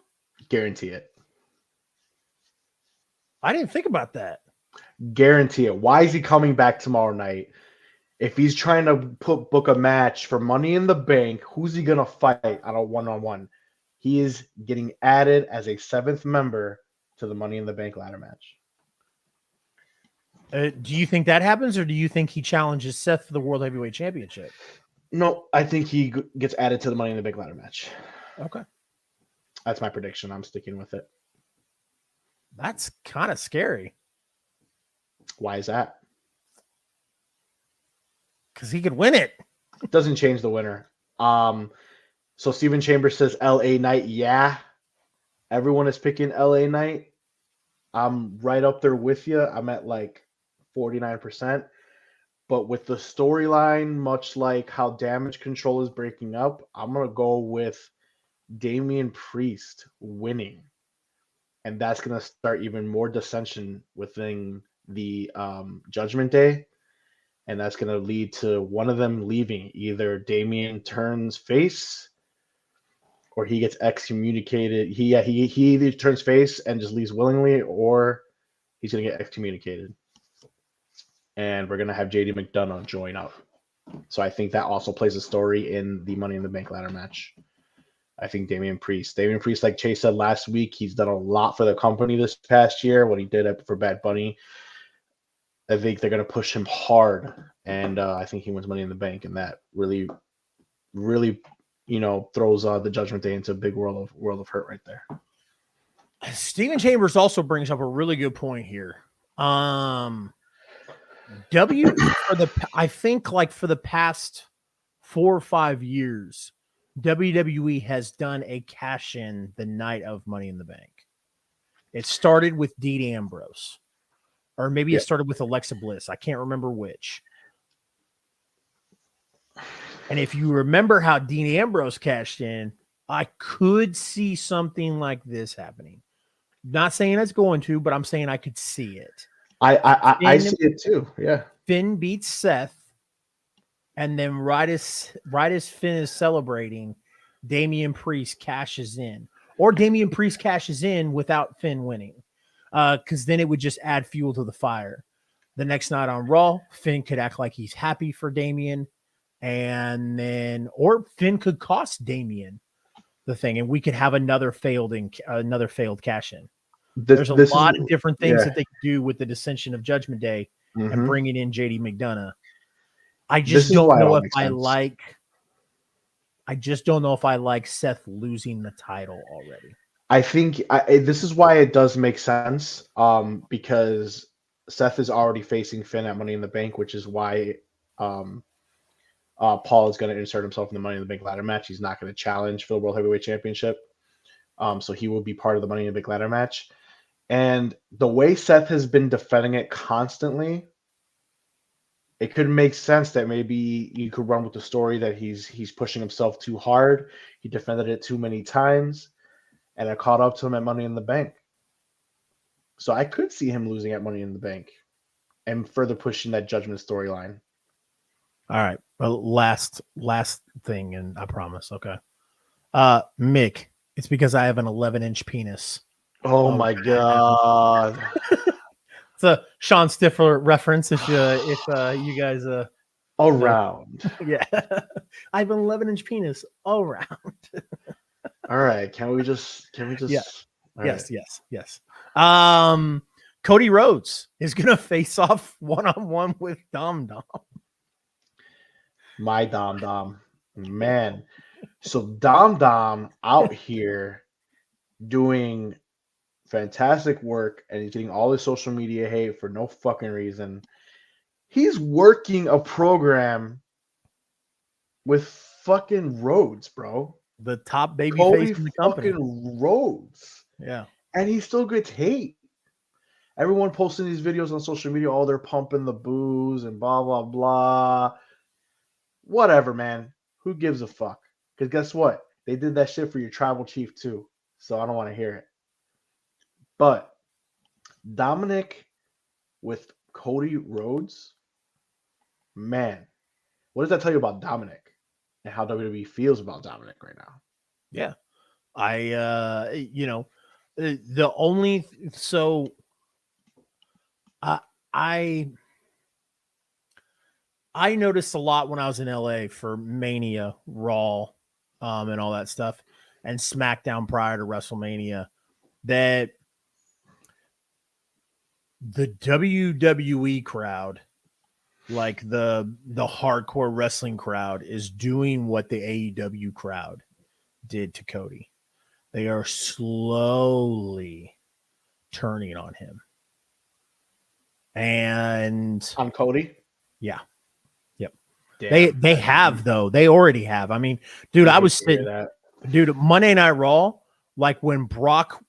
Guarantee it. I didn't think about that. Guarantee it. Why is he coming back tomorrow night? If he's trying to book a match for Money in the Bank, who's he going to fight on a one-on-one? He is getting added as a 7th member to the Money in the Bank ladder match. Do you think that happens, or do you think he challenges Seth for the World Heavyweight Championship? No, I think he gets added to the Money in the Bank ladder match. Okay. That's my prediction. I'm sticking with it. That's kind of scary. Why is that? Because he could win it. It doesn't change the winner. So Steven Chambers says LA Knight. Yeah. Everyone is picking LA Knight. I'm right up there with you. I'm at like 49%. But with the storyline, much like how Damage Control is breaking up, I'm going to go with Damian Priest winning. And that's going to start even more dissension within the Judgment Day. And that's going to lead to one of them leaving. Either Damian turns face or he gets excommunicated. He either turns face and just leaves willingly, or he's going to get excommunicated. And we're going to have JD McDonough join up. So I think that also plays a story in the Money in the Bank ladder match. I think Damian Priest, like Chase said last week, he's done a lot for the company this past year. What he did for Bad Bunny, I think they're going to push him hard. And I think he wins Money in the Bank. And that really, really, throws the Judgment Day into a big world of hurt right there. Steven Chambers also brings up a really good point here. I think like for the past 4 or 5 years, WWE has done a cash-in the night of Money in the Bank. It started with Dean Ambrose, or maybe it started with Alexa Bliss. I can't remember which. And if you remember how Dean Ambrose cashed in, I could see something like this happening. Not saying it's going to, but I'm saying I could see it. I see it too. Yeah. Finn beats Seth, and then right as Finn is celebrating, Damian Priest cashes in, or Damian Priest cashes in without Finn winning, because then it would just add fuel to the fire. The next night on Raw, Finn could act like he's happy for Damian, and then, or Finn could cost Damian the thing, and we could have another failed cash in. There's a lot of different things that they could do with the dissension of Judgment Day and bringing in JD McDonough. I just don't know if I like Seth losing the title already. I think this is why it does make sense, because Seth is already facing Finn at Money in the Bank, which is why Paul is going to insert himself in the Money in the Bank ladder match. He's not going to challenge for the World Heavyweight Championship. So he will be part of the Money in the Bank ladder match. And the way Seth has been defending it constantly, it could make sense that maybe you could run with the story that he's pushing himself too hard. He defended it too many times, and it caught up to him at Money in the Bank. So I could see him losing at Money in the Bank. and further pushing that Judgment storyline. All right. Well, last thing, and I promise. Okay. Mick, it's because I have an 11-inch penis. Oh my god. It's a Sean Stifler reference. If you guys around. Yeah. I have an 11-inch penis around. All right. Can we just Yeah. Yes. Cody Rhodes is gonna face off 1-on-1 with Dom Dom. My Dom Dom. Man. So Dom Dom out here doing fantastic work, and he's getting all his social media hate for no fucking reason. He's working a program with fucking Rhodes, bro. The top baby Cody face in the company. fucking Rhodes. Yeah. And he still gets hate. Everyone posting these videos on social media, oh, they're pumping the booze and blah, blah, blah. Whatever, man. Who gives a fuck? Because guess what? They did that shit for your tribal chief too. So I don't want to hear it. But Dominic with Cody Rhodes, man, what does that tell you about Dominic and how WWE feels about Dominic right now? Yeah. The only so I noticed a lot when I was in LA for Mania, Raw, and all that stuff, and SmackDown prior to WrestleMania, that the WWE crowd, like the hardcore wrestling crowd, is doing what the AEW crowd did to Cody. They are slowly turning on him. And on Cody? Yeah. Yep. Damn, they have though. They already have. I mean, dude, I was sitting dude, Monday Night Raw, like when Brock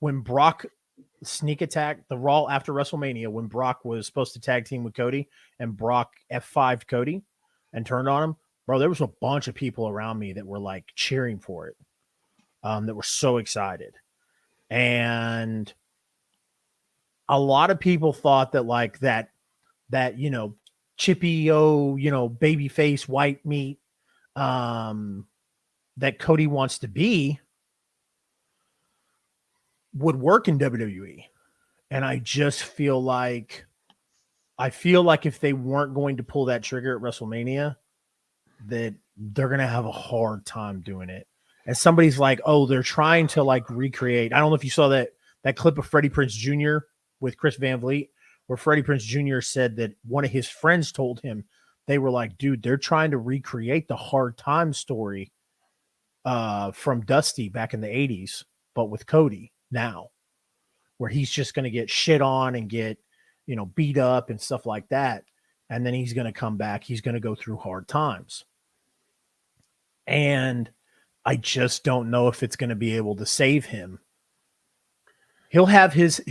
sneak attack the Raw after WrestleMania, when Brock was supposed to tag team with Cody and Brock F5'd Cody and turned on him, bro, there was a bunch of people around me that were like cheering for it. That were so excited. And a lot of people thought that like that chippy baby face white meat that Cody wants to be would work in WWE. And I just feel like if they weren't going to pull that trigger at WrestleMania, that they're going to have a hard time doing it. And somebody's like, oh, they're trying to like recreate. I don't know if you saw that clip of Freddie Prinze Jr. with Chris Van Vliet, where Freddie Prinze Jr. said that one of his friends told him, they were like, dude, they're trying to recreate the Hard Time story from Dusty back in the 80s, but with Cody now, where he's just going to get shit on and get, beat up and stuff like that. And then he's going to come back. He's going to go through hard times. And I just don't know if it's going to be able to save him. He'll have his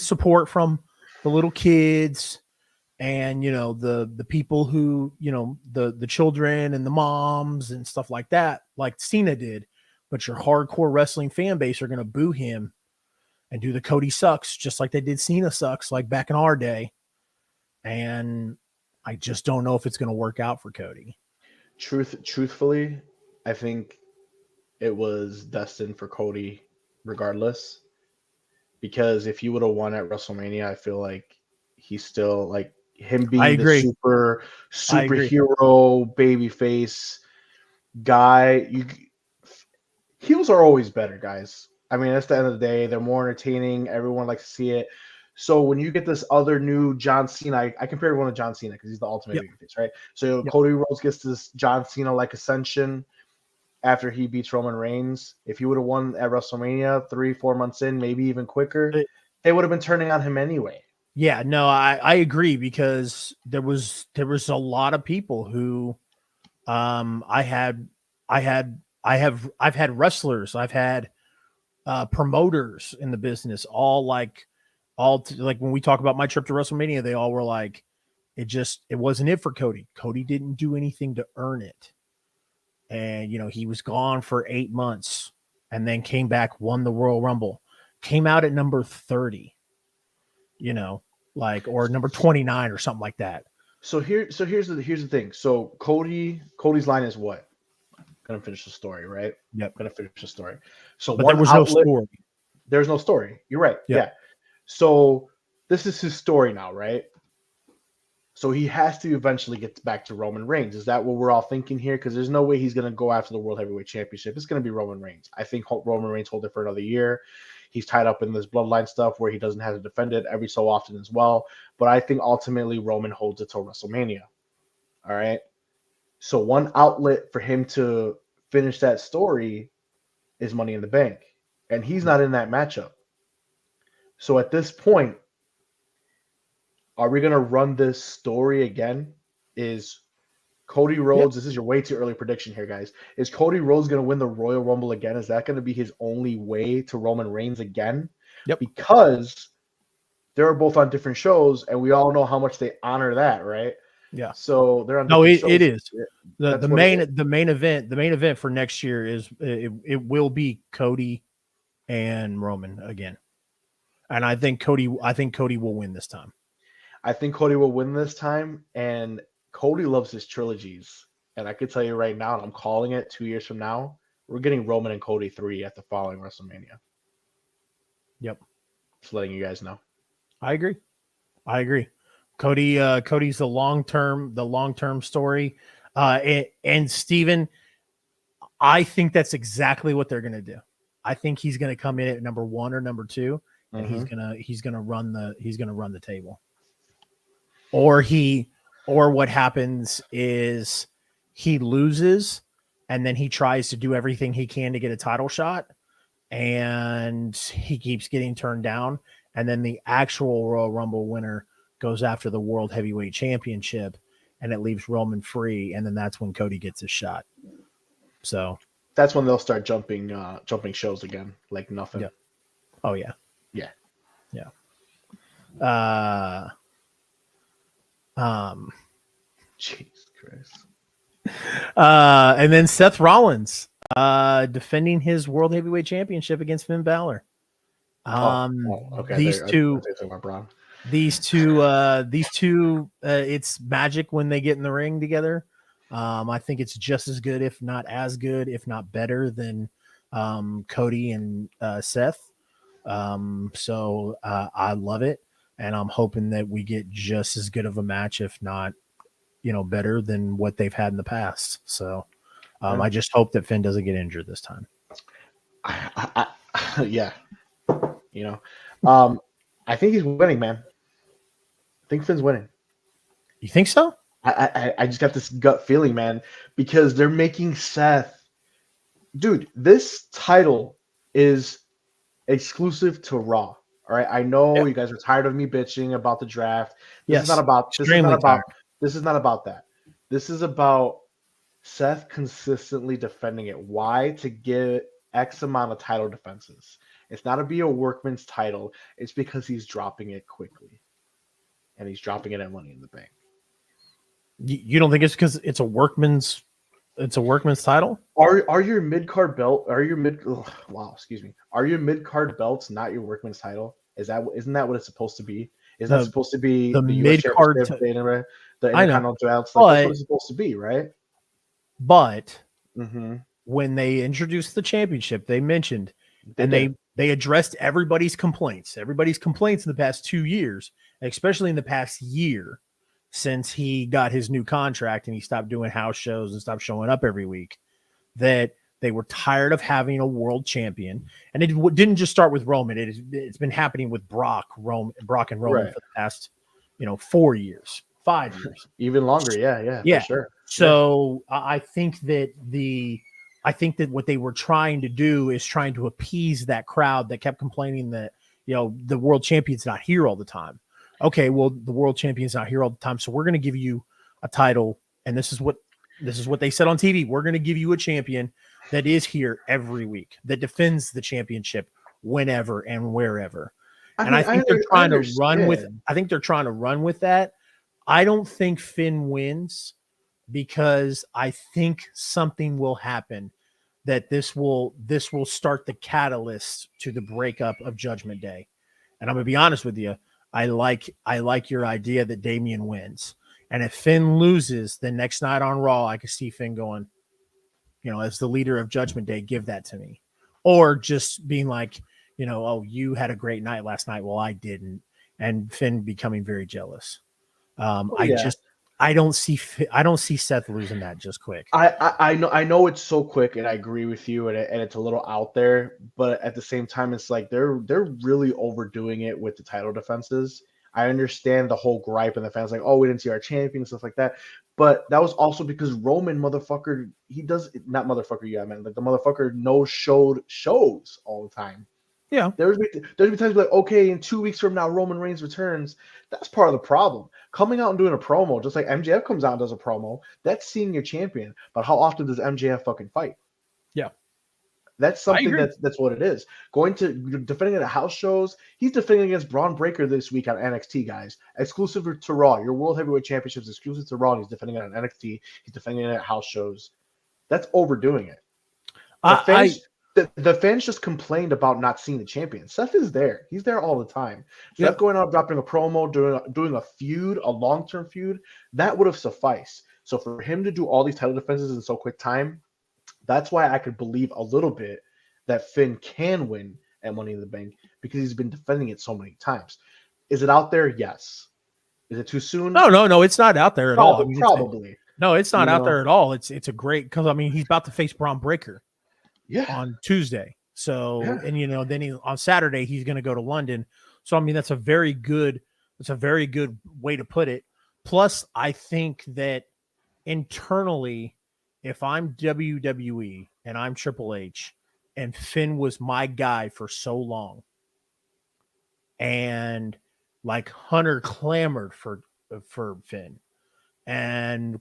support from the little kids and, the people who, the children and the moms and stuff like that, like Cena did. But your hardcore wrestling fan base are going to boo him and do the Cody sucks, just like they did Cena sucks, like back in our day. And I just don't know if it's going to work out for Cody. Truthfully, I think it was destined for Cody regardless. Because if he would have won at WrestleMania, I feel like he's still like him being the superhero babyface guy. Heels are always better, guys. I mean, that's the end of the day. They're more entertaining. Everyone likes to see it. So when you get this other new John Cena, I compare everyone to John Cena because he's the ultimate babyface, right? So Cody Rhodes gets this John Cena-like ascension after he beats Roman Reigns. If he would have won at WrestleMania 3-4 months in, maybe even quicker, they would have been turning on him anyway. Yeah, no, I agree, because there was a lot of people who I've had wrestlers, I've had promoters in the business, all like when we talk about my trip to WrestleMania, they all were like, it wasn't it for Cody. Cody didn't do anything to earn it. And, he was gone for 8 months and then came back, won the Royal Rumble, came out at number 30, like, or number 29 or something like that. So here's the thing. So Cody's line is what? Gonna finish the story, right? Yep. Gonna finish the story. So But there one was no outlet, story. there's no story. You're right. Yep. Yeah. So this is his story now, right? So he has to eventually get back to Roman Reigns. Is that what we're all thinking here? Because there's no way he's going to go after the World Heavyweight Championship. It's going to be Roman Reigns. I think Roman Reigns hold it for another year. He's tied up in this bloodline stuff where he doesn't have to defend it every so often as well. But I think ultimately Roman holds it till WrestleMania. All right. So one outlet for him to finish that story is Money in the Bank. And he's not in that matchup. So at this point, are we going to run this story again? Is Cody Rhodes, This is your way too early prediction here, guys. Is Cody Rhodes going to win the Royal Rumble again? Is that going to be his only way to Roman Reigns again? Yep. Because they're both on different shows, and we all know how much they honor that, right? Yeah. So they're on No, different shows. it is. That's The what it is. main event for next year is it will be Cody and Roman again. And I think Cody will win this time. I think Cody will win this time, and Cody loves his trilogies. And I could tell you right now, and I'm calling it 2 years from now, we're getting Roman and Cody 3 at the following WrestleMania. Yep. Just letting you guys know. I agree. Cody's the long-term story. And Steven, I think that's exactly what they're going to do. I think he's going to come in at number 1 or number 2, and he's going to run the table. Or what happens is he loses and then he tries to do everything he can to get a title shot and he keeps getting turned down. And then the actual Royal Rumble winner goes after the World Heavyweight Championship and it leaves Roman free. And then that's when Cody gets his shot. So that's when they'll start jumping shows again, like nothing. Yeah. Oh yeah. Yeah. Jesus Christ. And then Seth Rollins defending his World Heavyweight Championship against Finn Balor. Okay. These two, it's magic when they get in the ring together. I think it's just as good, if not as good, if not better than Cody and Seth. So I love it, and I'm hoping that we get just as good of a match, if not, better than what they've had in the past. So I just hope that Finn doesn't get injured this time. Yeah. I think he's winning, man. I think Finn's winning. You think so? I just got this gut feeling, man, because they're making Seth. Dude, this title is exclusive to Raw. All right. I know you guys are tired of me bitching about the draft. This is not about that. This is about Seth consistently defending it. Why? To get X amount of title defenses. It's not to be a workman's title. It's because he's dropping it quickly. And he's dropping it at Money in the Bank. You don't think it's because it's a workman's title? Are your mid-card belt, are your mid-card belts not your workman's title? Isn't that what it's supposed to be? Isn't that supposed to be the mid-card the Intercontinental belts? Like, that's what it's supposed to be, right? But when they introduced the championship, they mentioned they addressed everybody's complaints in the past 2 years, especially in the past year since he got his new contract and he stopped doing house shows and stopped showing up every week, that they were tired of having a world champion. And it didn't just start with Roman. It's been happening with Brock and Roman for the past, 4 years, 5 years, even longer. Yeah, for sure. So I think that what they were trying to do is trying to appease that crowd that kept complaining that, the world champion's not here all the time. Okay, well, the world champion's not here all the time, so we're going to give you a title, and this is what they said on TV. We're going to give you a champion that is here every week, that defends the championship whenever and wherever. I think they're trying to run with. I think they're trying to run with that. I don't think Finn wins because I think something will happen that this will start the catalyst to the breakup of Judgment Day. And I'm going to be honest with you. I like your idea that Damian wins. And if Finn loses, the next night on Raw, I could see Finn going, as the leader of Judgment Day, give that to me. Or just being like, oh, you had a great night last night. Well, I didn't. And Finn becoming very jealous. Oh yeah. I don't see Seth losing that just quick. I know it's so quick, and I agree with you, and it's a little out there, but at the same time, it's like they're really overdoing it with the title defenses. I understand the whole gripe and the fans like, oh, we didn't see our champion and stuff like that, but that was also because Roman motherfucker, he does not motherfucker, yeah, man, like the motherfucker no showed shows all the time. Yeah. There's times like, okay, in 2 weeks from now, Roman Reigns returns. That's part of the problem. Coming out and doing a promo, just like MJF comes out and does a promo, that's seeing your champion. But how often does MJF fucking fight? Yeah. That's I something agree. that's what it is. Going to defending at house shows. He's defending against Braun Breaker this week on NXT, guys. Exclusive to Raw. Your World Heavyweight Championship is exclusive to Raw. And he's defending it on NXT. He's defending it at house shows. That's overdoing it. The I fans, the fans just complained about not seeing the champion. Seth is there. He's there all the time. Seth Yep. going out, dropping a promo, doing a feud, a long-term feud, that would have sufficed. So for him to do all these title defenses in so quick time, that's why I could believe a little bit that Finn can win at Money in the Bank because he's been defending it so many times. Is it out there? Yes. Is it too soon? No, it's not out there at all. I mean, Probably. No, it's not You out know? there at all. It's a great because I mean he's about to face Braun Breaker Yeah. on Tuesday. So Yeah. and then on Saturday he's going to go to London. So I mean that's a very good way to put it. Plus, I think that internally, if I'm WWE and I'm Triple H, and Finn was my guy for so long, and like Hunter clamored for Finn. And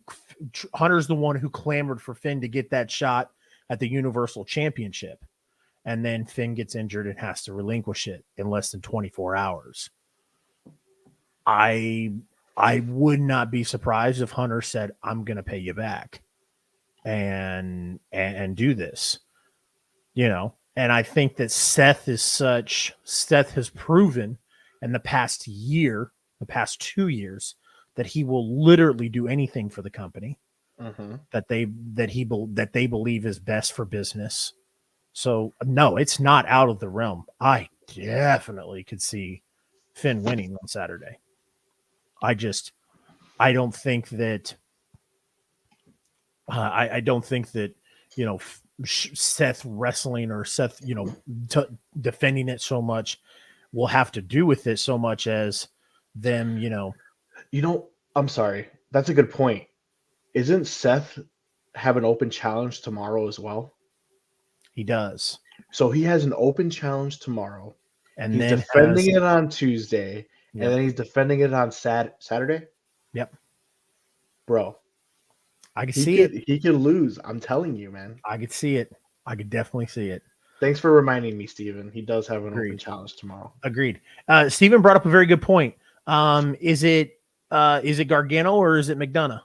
Hunter's the one who clamored for Finn to get that shot at the Universal Championship. And then Finn gets injured and has to relinquish it in less than 24 hours. I would not be surprised if Hunter said, I'm going to pay you back and do this, And I think that Seth has proven in the past 2 years, that he will literally do anything for the company that they believe is best for business. So no, it's not out of the realm. I definitely could see Finn winning on Saturday. I don't think that I don't think that Seth wrestling or Seth defending it so much will have to do with it so much as them I'm sorry. That's a good point. Isn't Seth have an open challenge tomorrow as well? He does. So he has an open challenge tomorrow. And he's then defending it on Tuesday, Yep. and then he's defending it on Saturday. Yep. Bro, I could see it. He could lose. I'm telling you, man. I could see it. I could definitely see it. Thanks for reminding me, Steven. He does have an Agreed. open challenge tomorrow. Agreed. Steven brought up a very good point. Is it Gargano or is it McDonough?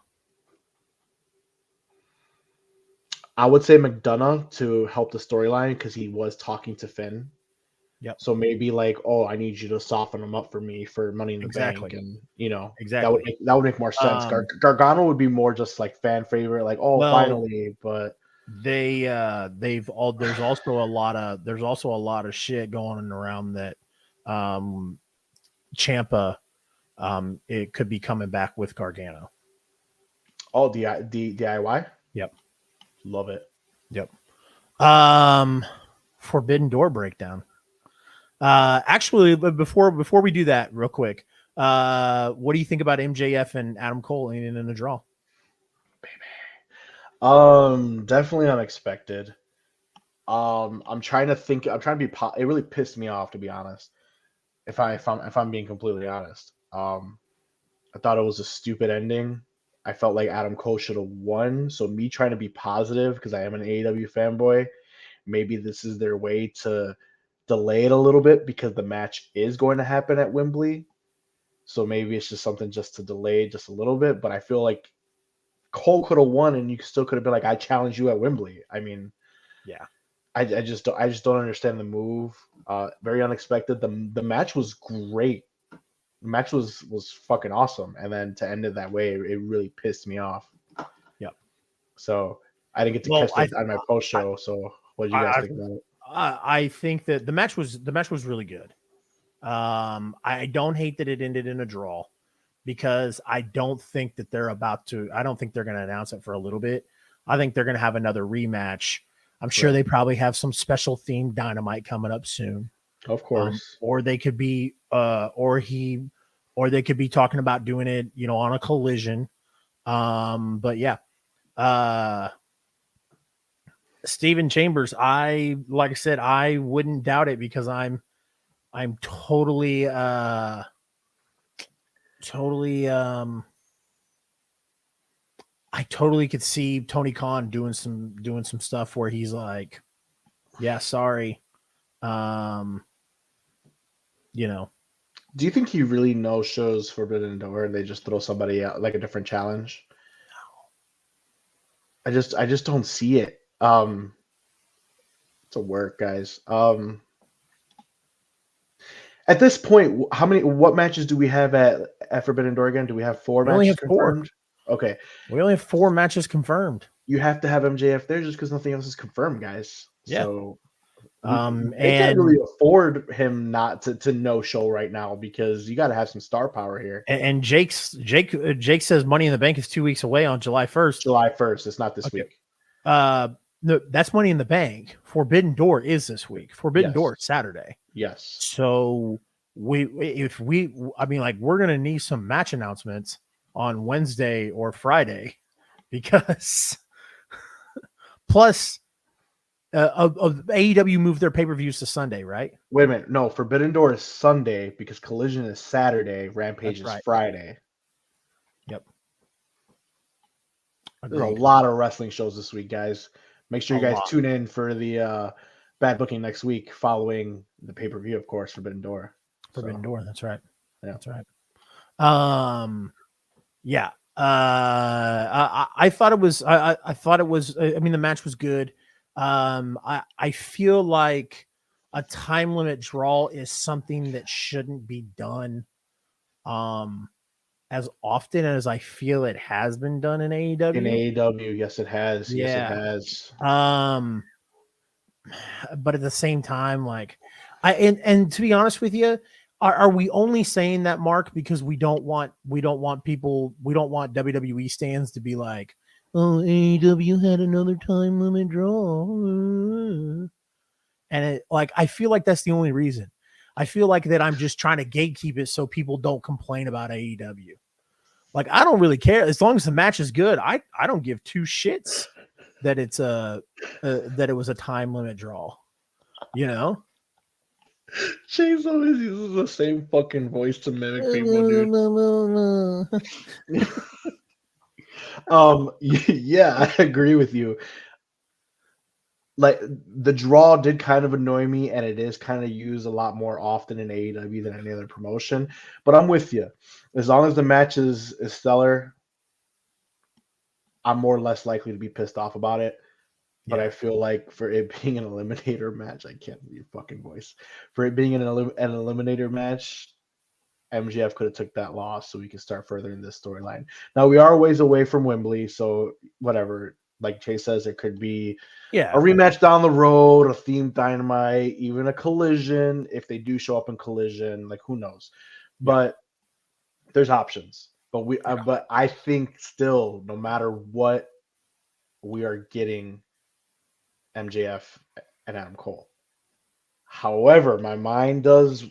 I would say McDonough to help the storyline because he was talking to Finn. Yep. So maybe like, oh, I need you to soften him up for me for Money in the Bank, and exactly that would make more sense. Gargano would be more just like fan favorite, like finally. But there's also a lot of shit going around that Ciampa it could be coming back with Gargano. Oh, the DIY. Yep. Love it. Yep. Forbidden Door breakdown. Actually, before we do that, real quick, what do you think about MJF and Adam Cole in a draw? Definitely unexpected. I'm trying to think. I'm trying to be. It really pissed me off, to be honest. If I'm being completely honest, I thought it was a stupid ending. I felt like Adam Cole should have won. So me trying to be positive because I am an AEW fanboy, maybe this is their way to delay it a little bit because the match is going to happen at Wembley. So maybe it's just something just to delay just a little bit. But I feel like Cole could have won, and you still could have been like, I challenge you at Wembley. I mean, yeah, I just don't understand the move. Very unexpected. The match was great. The match was fucking awesome, and then to end it that way, it really pissed me off. Yep. So I didn't get to Well, catch that on my post show. So what did you guys think about it? I think that the match was really good. I don't hate that it ended in a draw because I don't think that they're about to. I don't think they're going to announce it for a little bit. I think they're going to have another rematch. I'm sure they probably have some special themed Dynamite coming up soon. Of course. Or they could be, or they could be talking about doing it, on a Collision. But yeah, Steven Chambers, like I said, I wouldn't doubt it because I'm totally, I totally could see Tony Khan doing some stuff where he's like, yeah, sorry. Do you think he really no-shows Forbidden Door and they just throw somebody out like a different challenge? I just don't see it. It's a work, guys. At this point, what matches do we have at Forbidden Door again? Do we have 4 matches only have 4. confirmed? Okay. We only have 4 matches confirmed. You have to have MJF there just because nothing else is confirmed, guys. Yeah. So they can't really afford him not to no show right now because you got to have some star power here. And Jake says Money in the Bank is 2 weeks away on July 1st. July 1st. It's not this week. No, that's Money in the Bank. Forbidden Door is this week. Forbidden Door is Saturday. Yes. So we're going to need some match announcements on Wednesday or Friday because plus AEW moved their pay-per-views to Sunday, right? Wait a minute. No, Forbidden Door is Sunday because Collision is Saturday. Rampage is Friday. Yep. There's a lot of wrestling shows this week, guys. Make sure you guys tune in for the bad booking next week following the pay-per-view, of course, Forbidden Door. Forbidden Door, that's right. Yeah. That's right. Yeah. I thought it was I thought it was I mean the match was good. I feel like a time limit draw is something that shouldn't be done as often as I feel it has been done in AEW. In AEW, yes, it has. Yeah. Yes, it has. But at the same time, like and to be honest with you, are we only saying that, Mark, because we don't want WWE stands to be like, oh, AEW had another time limit draw, and I feel like that's the only reason. I feel like that I'm just trying to gatekeep it so people don't complain about AEW. Like, I don't really care as long as the match is good. I don't give 2 shits that it's that it was a time limit draw. Chase always uses the same fucking voice to mimic people, dude. Yeah, I agree with you. Like, the draw did kind of annoy me, and it is kind of used a lot more often in AEW than any other promotion. But I'm with you. As long as the match is stellar, I'm more or less likely to be pissed off about it. But I feel like for it being an eliminator match, I can't do your fucking voice. For it being an eliminator match, MJF could have took that loss so we can start furthering this storyline. Now, we are ways away from Wembley, so whatever. Like Chase says, it could be a rematch down the road, a themed Dynamite, even a Collision. If they do show up in Collision, like, who knows? But there's options. But I think still, no matter what, we are getting MJF and Adam Cole. However, my mind does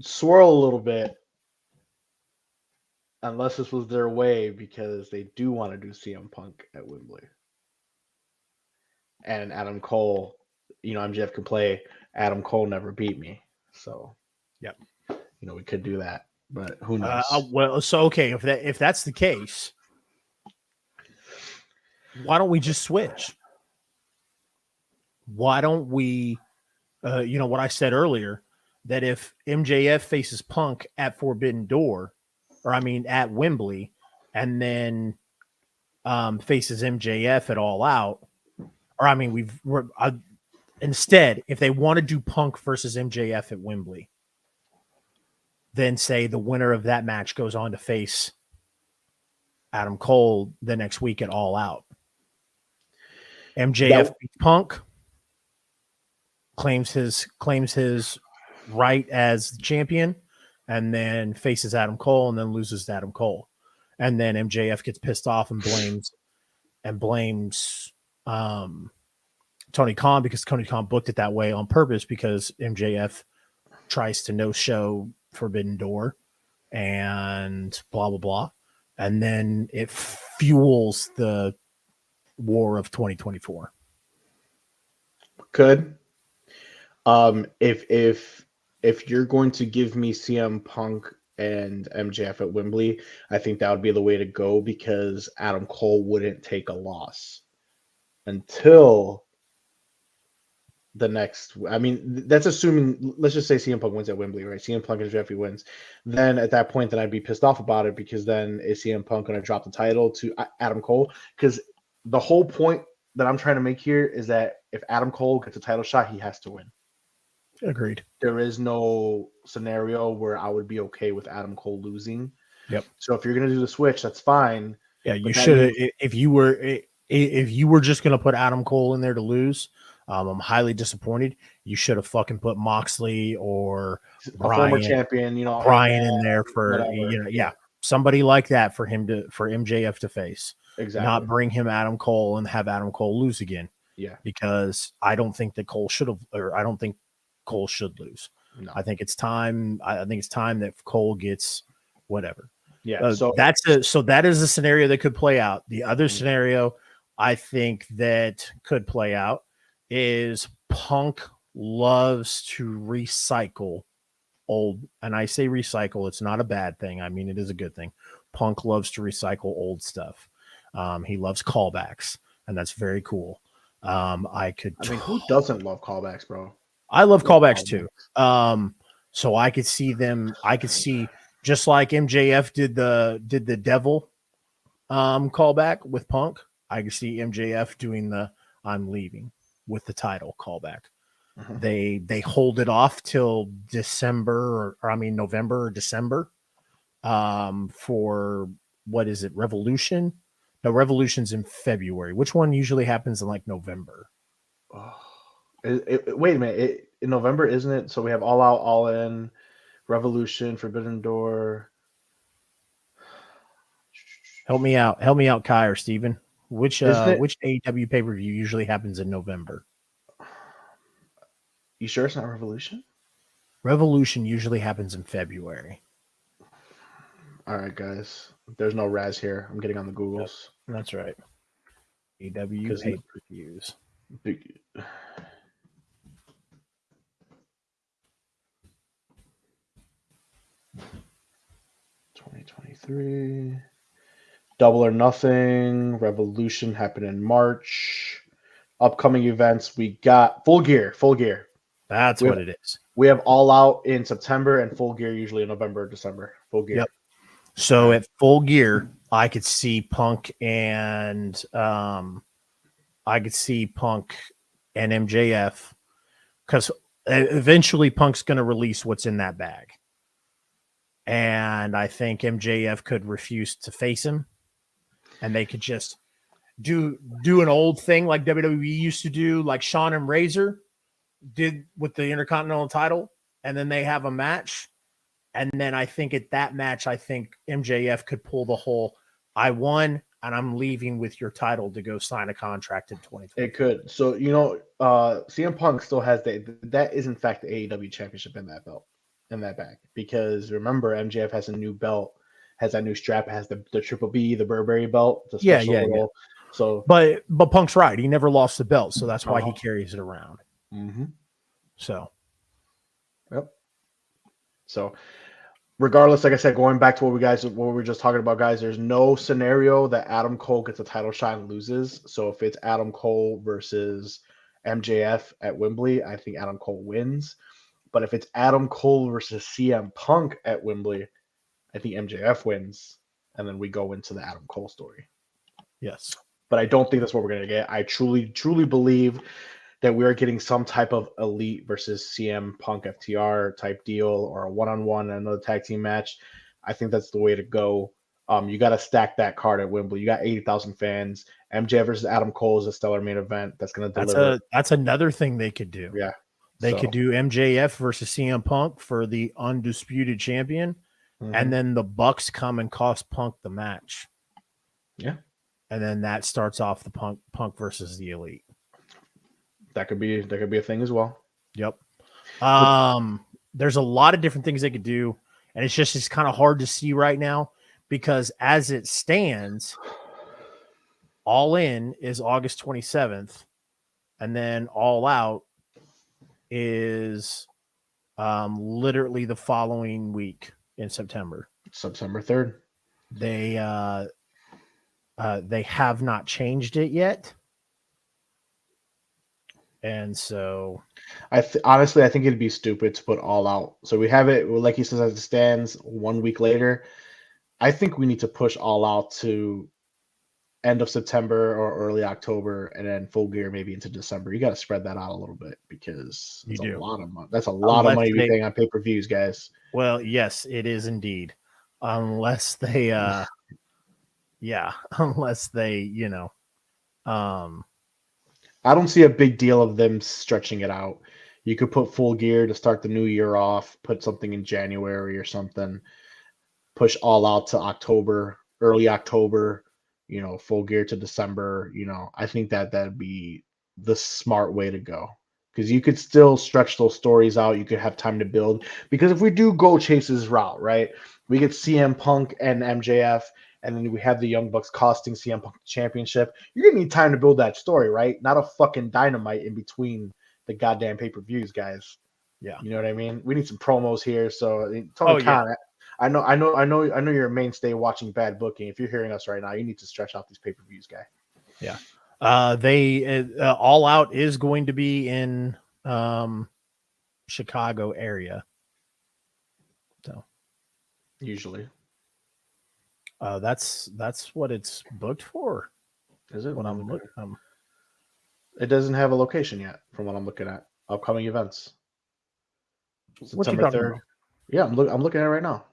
swirl a little bit unless this was their way because they do want to do CM Punk at Wembley. And Adam Cole, MJF can play Adam Cole never beat me. So, we could do that, but who knows? Okay, if that's the case, why don't we just switch? Why don't we, what I said earlier, that if MJF faces Punk at Forbidden Door, at Wembley, and then faces MJF at All Out, instead, if they want to do Punk versus MJF at Wembley, then say the winner of that match goes on to face Adam Cole the next week at All Out. MJF beats Punk, claims his right as champion, and then faces Adam Cole and then loses to Adam Cole. And then MJF gets pissed off and blames Tony Khan because Tony Khan booked it that way on purpose because MJF tries to no-show Forbidden Door and blah, blah, blah. And then it fuels the war of 2024. Could. If you're going to give me CM Punk and MJF at Wembley, I think that would be the way to go because Adam Cole wouldn't take a loss until the next. I mean, that's assuming. Let's just say CM Punk wins at Wembley, right? CM Punk and Jeffrey wins. Then at that point, then I'd be pissed off about it because then is CM Punk going to drop the title to Adam Cole? Because the whole point that I'm trying to make here is that if Adam Cole gets a title shot, he has to win. Agreed. There is no scenario where I would be okay with Adam Cole losing. Yep. So if you're gonna do the switch, that's fine. Yeah, you should. If you were just gonna put Adam Cole in there to lose, I'm highly disappointed. You should have fucking put Moxley or Brian, former champion, Brian in there for whatever. Somebody like that for MJF to face. Exactly. Not bring him Adam Cole and have Adam Cole lose again. Yeah. Because I don't think that Cole should have, or I don't think Cole should lose. No. I think it's time. I think it's time that Cole gets whatever. Yeah. So that is a scenario that could play out. The other scenario I think that could play out is Punk loves to recycle old, and I say recycle, it's not a bad thing. I mean, it is a good thing. Punk loves to recycle old stuff. He loves callbacks, and that's very cool. Who doesn't love callbacks, bro? I love callbacks too. So I could see them. I could see just like MJF did the devil callback with Punk. I could see MJF doing the I'm leaving with the title callback. Mm-hmm. They hold it off till December or November or December for what is it? Revolution? No, Revolution's in February. Which one usually happens in like November? Wait a minute. In November, isn't it? So we have All Out, All In, Revolution, Forbidden Door. Help me out, Kai or Steven. Which AEW pay-per-view usually happens in November? You sure it's not Revolution? Revolution usually happens in February. All right, guys. There's no Raz here. I'm getting on the Googles. That's right. AEW pay-per-views. 2023. Double or Nothing. Revolution happened in March. Upcoming events, we got Full Gear. That's what it is. We have All Out in September and Full Gear usually in November or December. Full Gear. Yep. So at Full Gear, I could see Punk and MJF because eventually Punk's going to release what's in that bag. And I think MJF could refuse to face him, and they could just do an old thing like WWE used to do, like Shawn and Razor did with the Intercontinental title, and then they have a match. And then I think at that match, I think MJF could pull the whole, I won, and I'm leaving with your title to go sign a contract in 2020. It could. So, CM Punk still has that is in fact the AEW championship in that belt, in that bag. Because remember, MJF has a new belt, has that new strap, has the Triple B, the Burberry belt. The special yeah. So, but Punk's right. He never lost the belt, so that's why he carries it around. Mm-hmm. So, yep. So, regardless, like I said, going back to what we were just talking about, guys, there's no scenario that Adam Cole gets a title shot and loses. So if it's Adam Cole versus MJF at Wembley, I think Adam Cole wins. But if it's Adam Cole versus CM Punk at Wembley, I think MJF wins. And then we go into the Adam Cole story. Yes. But I don't think that's what we're going to get. I truly, truly believe that we are getting some type of elite versus CM Punk FTR type deal or a one-on-one and another tag team match, I think that's the way to go. You got to stack that card at Wembley. You got 80,000 fans. MJF versus Adam Cole is a stellar main event that's going to deliver. That's another thing they could do. Yeah. They could do MJF versus CM Punk for the undisputed champion, and then the Bucks come and cost Punk the match. Yeah. And then that starts off the Punk versus the Elite. That could be a thing as well. Yep. There's a lot of different things they could do, and it's kind of hard to see right now because as it stands, All In is August 27th, and then All Out is literally the following week in September. September 3rd. They have not changed it yet. And so honestly, I think it'd be stupid to put All Out. So we have it, like he says, as it stands 1 week later. I think we need to push All Out to end of September or early October, and then Full Gear maybe into December. You got to spread that out a little bit because it's a lot of money. That's a lot of money to be paying on pay-per-views, guys. Well, yes, it is indeed. Unless they, unless they, I don't see a big deal of them stretching it out. You could put Full Gear to start the new year off, put something in January or something, push All Out to October, early October, Full Gear to December. I think that'd be the smart way to go because you could still stretch those stories out. You could have time to build because if we do go Chase's route, right, we get CM Punk and MJF. And then we have the Young Bucks costing CM Punk the championship. You're going to need time to build that story, right? Not a fucking dynamite in between the goddamn pay-per-views, guys. Yeah. You know what I mean? We need some promos here. So, Tony Khan, yeah. I know you're a mainstay watching Bad Booking. If you're hearing us right now, you need to stretch out these pay-per-views, guy. Yeah. They All Out is going to be in Chicago area. So usually. That's what it's booked for. Is it? When I'm looking, it doesn't have a location yet, from what I'm looking at. Upcoming events. September 3rd. Yeah, I'm looking at it right now.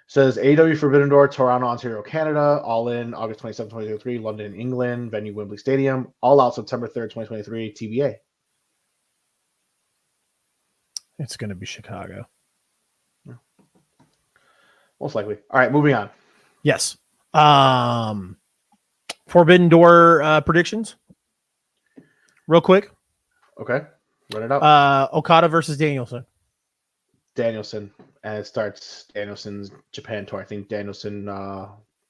It says AEW Forbidden Door, Toronto, Ontario, Canada. All In August 27, 2023. London, England. Venue Wembley Stadium. All Out September 3rd, 2023. TBA. It's going to be Chicago. Most likely. All right, moving on. Yes. Forbidden Door predictions. Real quick. Okay. Run it up. Okada versus Danielson. Danielson. And it starts Danielson's Japan tour. I think Danielson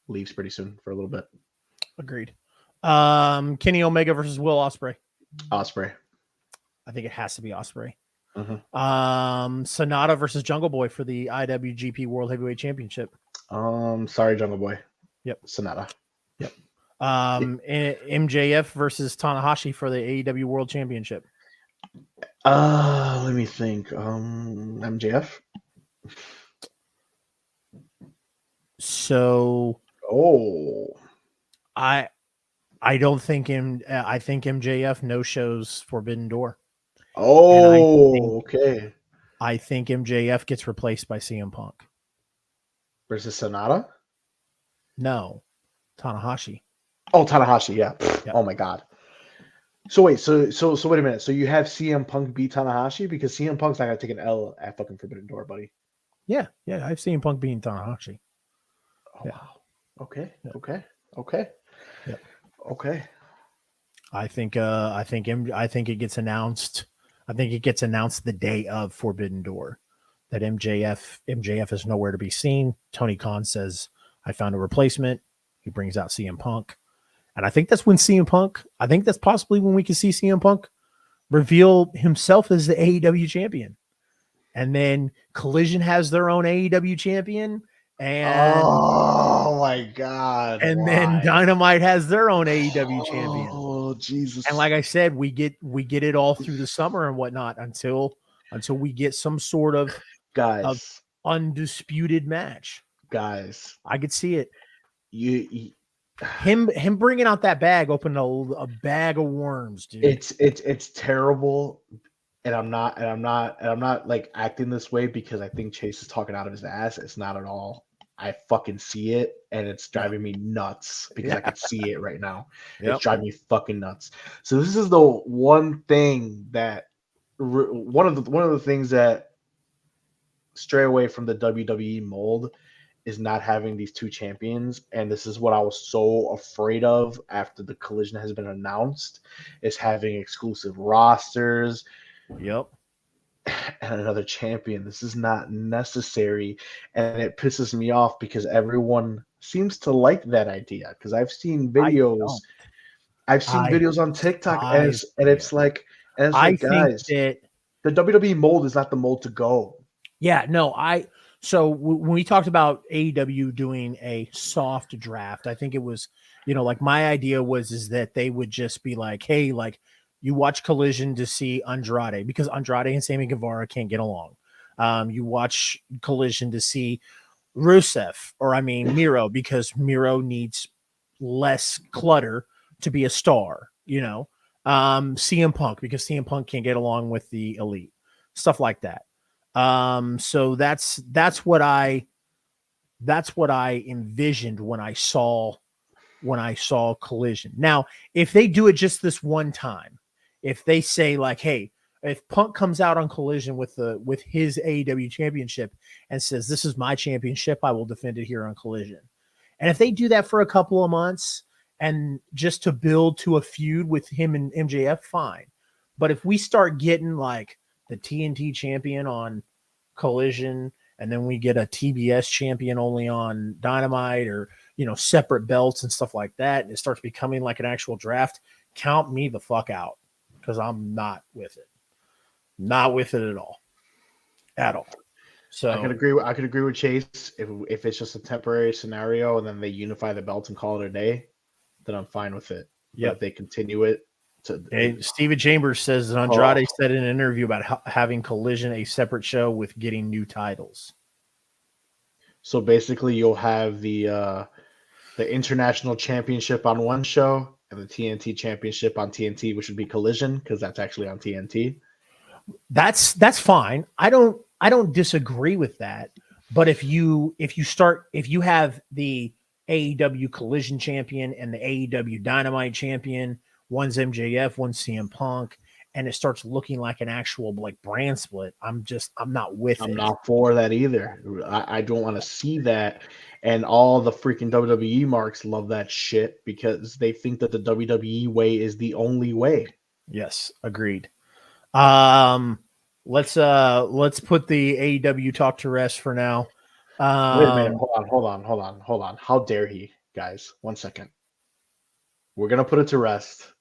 leaves pretty soon for a little bit. Agreed. Kenny Omega versus Will Ospreay. Ospreay. I think it has to be Ospreay. Mm-hmm. Sonata versus Jungle Boy for the IWGP World Heavyweight Championship. Sorry, Jungle Boy. Yep. Sonata. Yep. MJF versus Tanahashi for the AEW World Championship. Let me think. MJF. So. I don't think I think MJF no shows Forbidden Door. Okay. I think MJF gets replaced by CM Punk. Versus Sonata? No. Tanahashi. Oh, Tanahashi, yeah. Yep. Oh my god. So wait, so wait a minute. So you have CM Punk beat Tanahashi because CM Punk's not gonna take an L at fucking Forbidden Door, buddy. Yeah, I've seen Punk beating Tanahashi. Oh yeah. Wow. Okay. Yeah. Okay. Yep. Okay. I think it gets announced. I think it gets announced the day of Forbidden Door that MJF is nowhere to be seen. Tony Khan says, I found a replacement. He brings out CM Punk. And I think that's possibly when we can see CM Punk reveal himself as the AEW champion. And then Collision has their own AEW champion. And oh my god. And then Dynamite has their own AEW champion. Oh Jesus. And like I said, we get it all through the summer and whatnot until we get some sort of undisputed match. Guys, I could see it. him bringing out that bag opened a bag of worms, dude. It's terrible, and I'm not like acting this way because I think Chase is talking out of his ass. It's not at all. I fucking see it, and it's Yeah. driving me nuts because Yeah. I can see it right now. It's Yep. driving me fucking nuts. So this is the one thing that one of the things that stray away from the WWE mold is not having these two champions, and this is what I was so afraid of after the collision has been announced, is having exclusive rosters Yep. and another champion. This is not necessary, and it pisses me off because everyone seems to like that idea. Because I've seen I videos, don't. I on TikTok, and despise it's like, I think guys, that the WWE mold is not the mold to go. yeah, no, so when we talked about AEW doing a soft draft, I think it was, like my idea is that they would just be like, hey, like you watch Collision to see Andrade because Andrade and Sammy Guevara can't get along. You watch Collision to see Rusev, or I mean Miro, because Miro needs less clutter to be a star, CM Punk because CM Punk can't get along with the elite, stuff like that. So that's what I envisioned when I saw Collision. Now, if they do it just this one time, if they say like, hey, if Punk comes out on Collision with his AEW championship and says, this is my championship, I will defend it here on Collision. And if they do that for a couple of months and just to build to a feud with him and MJF, fine. But if we start getting like the TNT champion on Collision, and then we get a TBS champion only on Dynamite, or separate belts and stuff like that, and it starts becoming like an actual draft, count me the fuck out, because I'm not with it. Not with it at all. So I could agree with Chase if it's just a temporary scenario and then they unify the belts and call it a day, then I'm fine with it. But if they continue it and Steven Chambers says that Andrade said in an interview about having Collision a separate show with getting new titles. So basically, you'll have the international championship on one show and the TNT championship on TNT, which would be Collision because that's actually on TNT. That's fine. I don't disagree with that. But if you have the AEW Collision champion and the AEW Dynamite champion, one's MJF, one's CM Punk, and it starts looking like an actual like brand split, I'm not with it. I'm not for that either. I don't want to see that. And all the freaking WWE marks love that shit because they think that the WWE way is the only way. Yes, agreed. Let's put the AEW talk to rest for now. Wait a minute. Hold on. How dare he, guys? 1 second. We're gonna put it to rest.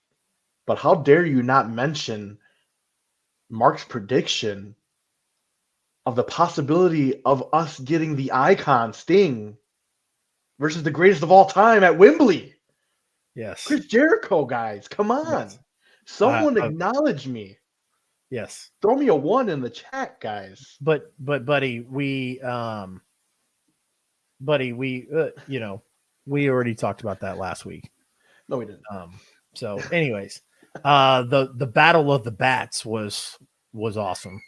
But how dare you not mention Mark's prediction of the possibility of us getting the Icon Sting versus the greatest of all time at Wembley? Yes. Chris Jericho, guys. Come on. Yes. Someone acknowledge me. Yes. Throw me a 1 in the chat, guys. But buddy, we we already talked about that last week. No, we didn't. So anyways, the Battle of the Bats was awesome.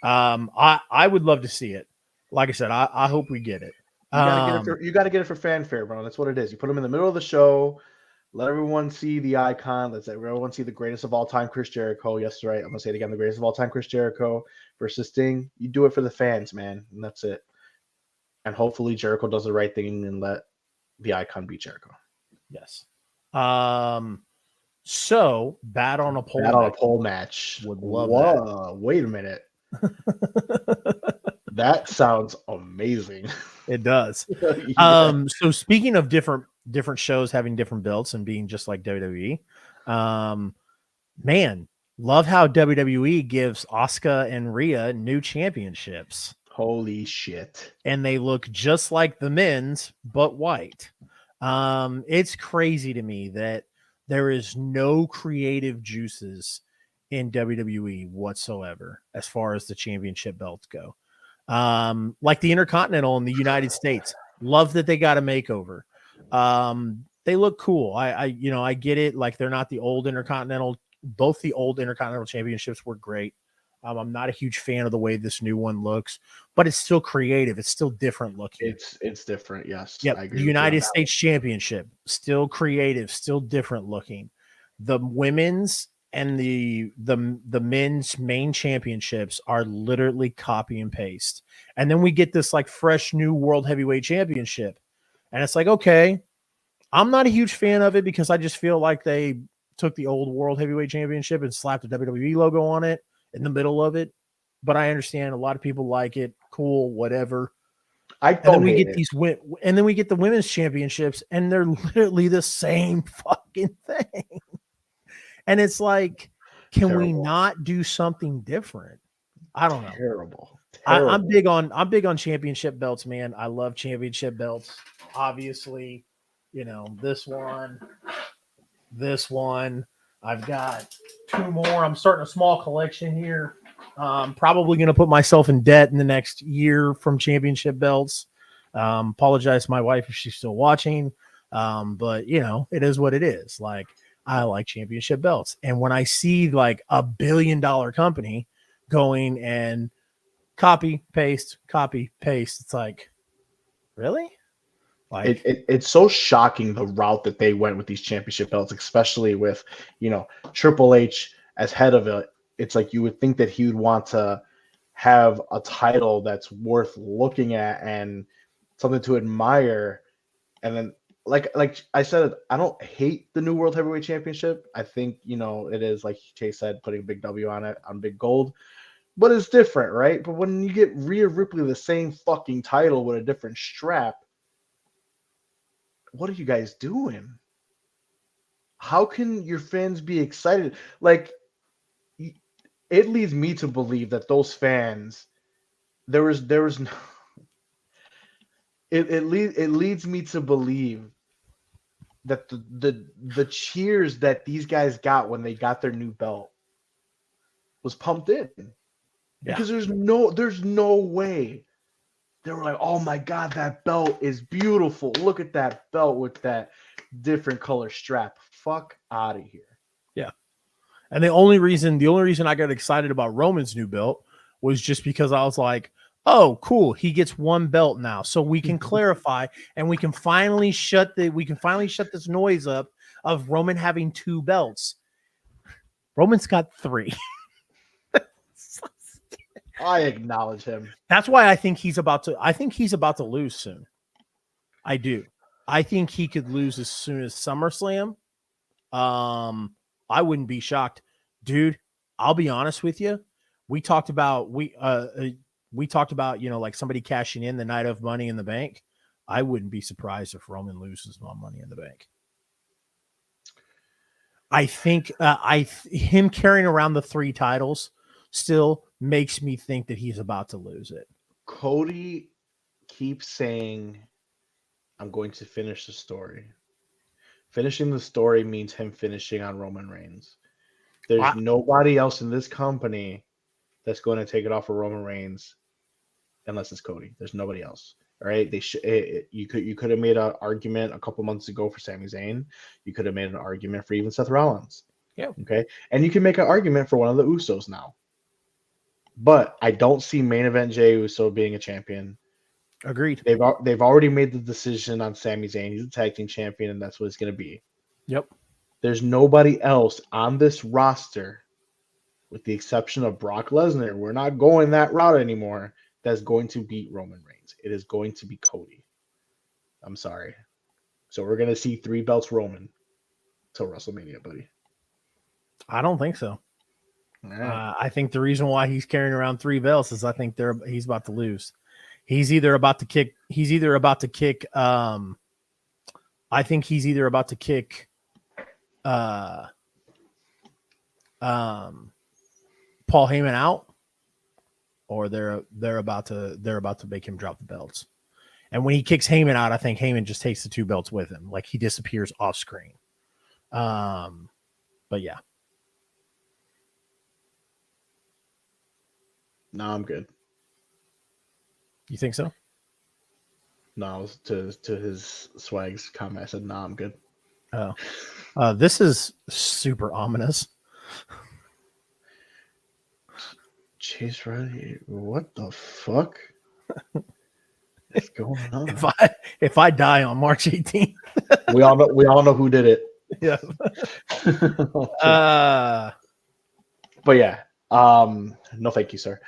I would love to see it. Like I said, I hope we get it. You gotta get it for fanfare, bro. That's what it is. You put them in the middle of the show, let everyone see the icon. Let everyone see the greatest of all time, Chris Jericho. Yes, right. I'm gonna say it again: the greatest of all time, Chris Jericho versus Sting. You do it for the fans, man, and that's it. And hopefully, Jericho does the right thing and let the icon beat Jericho. Yes. So bat on a pole match. Would love that. Wait a minute. That sounds amazing. It does. Yeah. So speaking of different shows having different belts and being just like WWE, man, love how WWE gives Asuka and Rhea new championships. Holy shit. And they look just like the men's, but white. It's crazy to me that there is no creative juices in WWE whatsoever as far as the championship belts go. Like the Intercontinental in the United States, love that they got a makeover. they look cool. I get it. Like they're not the old Intercontinental. Both the old Intercontinental Championships were great. I'm not a huge fan of the way this new one looks, but it's still creative. It's still different looking. It's different. Yes, Yep. I The agree with you on United that. States Championship, still creative, still different looking. The women's and the men's main championships are literally copy and paste. And then we get this like fresh new world heavyweight championship. And it's like, okay, I'm not a huge fan of it because I just feel like they took the old world heavyweight championship and slapped a WWE logo on it in the middle of it. But I understand a lot of people like it. Cool, whatever. I And then don't we hate get it. and then we get the women's championships, and they're literally the same fucking thing. And it's like, can we Terrible. not do something different? I don't know. Terrible. I'm Terrible. big on championship belts, man. I love championship belts. Obviously, this one. I've got two more. I'm starting a small collection here. Probably going to put myself in debt in the next year from championship belts. Apologize to my wife if she's still watching. But it is what it is. Like, I like championship belts. And when I see like $1 billion company going and copy, paste, it's like, really? Like, It's so shocking the route that they went with these championship belts, especially with Triple H as head of it. It's like you would think that he would want to have a title that's worth looking at and something to admire. And then like I said, I don't hate the new World Heavyweight Championship. I think it is, like Chase said, putting a big W on it on big gold. But it's different, right? But when you get Rhea Ripley the same fucking title with a different strap, what are you guys doing? How can your fans be excited? Like, it leads me to believe that those fans, there was no, it leads me to believe that the cheers that these guys got when they got their new belt was pumped in, yeah. because there's no way they were like, oh my god, that belt is beautiful. Look at that belt with that different color strap. Fuck out of here. Yeah. And the only reason I got excited about Roman's new belt was just because I was like, oh, cool, he gets one belt now. So we can clarify and we can finally shut this noise up of Roman having two belts. Roman's got three. I acknowledge him. That's why I think he's about to lose soon. I do. I think he could lose as soon as SummerSlam. I wouldn't be shocked, dude. I'll be honest with you. We talked about like somebody cashing in the night of Money in the Bank. I wouldn't be surprised if Roman loses on Money in the Bank. I think him carrying around the three titles still makes me think that he's about to lose it. Cody keeps saying, I'm going to finish the story. Finishing the story means him finishing on Roman Reigns. There's nobody else in this company that's going to take it off of Roman Reigns unless it's Cody. There's nobody else. All right. You could have made an argument a couple months ago for Sami Zayn. You could have made an argument for even Seth Rollins. Yeah. Okay. And you can make an argument for one of the Usos now. But I don't see main event Jey Uso being a champion. Agreed. They've already made the decision on Sami Zayn. He's a tag team champion, and that's what it's going to be. Yep. There's nobody else on this roster, with the exception of Brock Lesnar. We're not going that route anymore. That's going to beat Roman Reigns. It is going to be Cody. I'm sorry. So we're going to see 3 belts Roman till WrestleMania, buddy. I don't think so. Right. I think the reason why he's carrying around 3 belts is I think he's about to lose. He's either about to kick. I think he's either about to kick. Paul Heyman out, or they're about to make him drop the belts. And when he kicks Heyman out, I think Heyman just takes the 2 belts with him, like he disappears off screen. But yeah. No, I'm good. You think so? No, to his Swag's comment, I said, "No, I'm good." This is super ominous. Chase Riley, what the fuck is going on? If I die on March 18th, we all know who did it. yeah. But yeah, no, thank you, sir.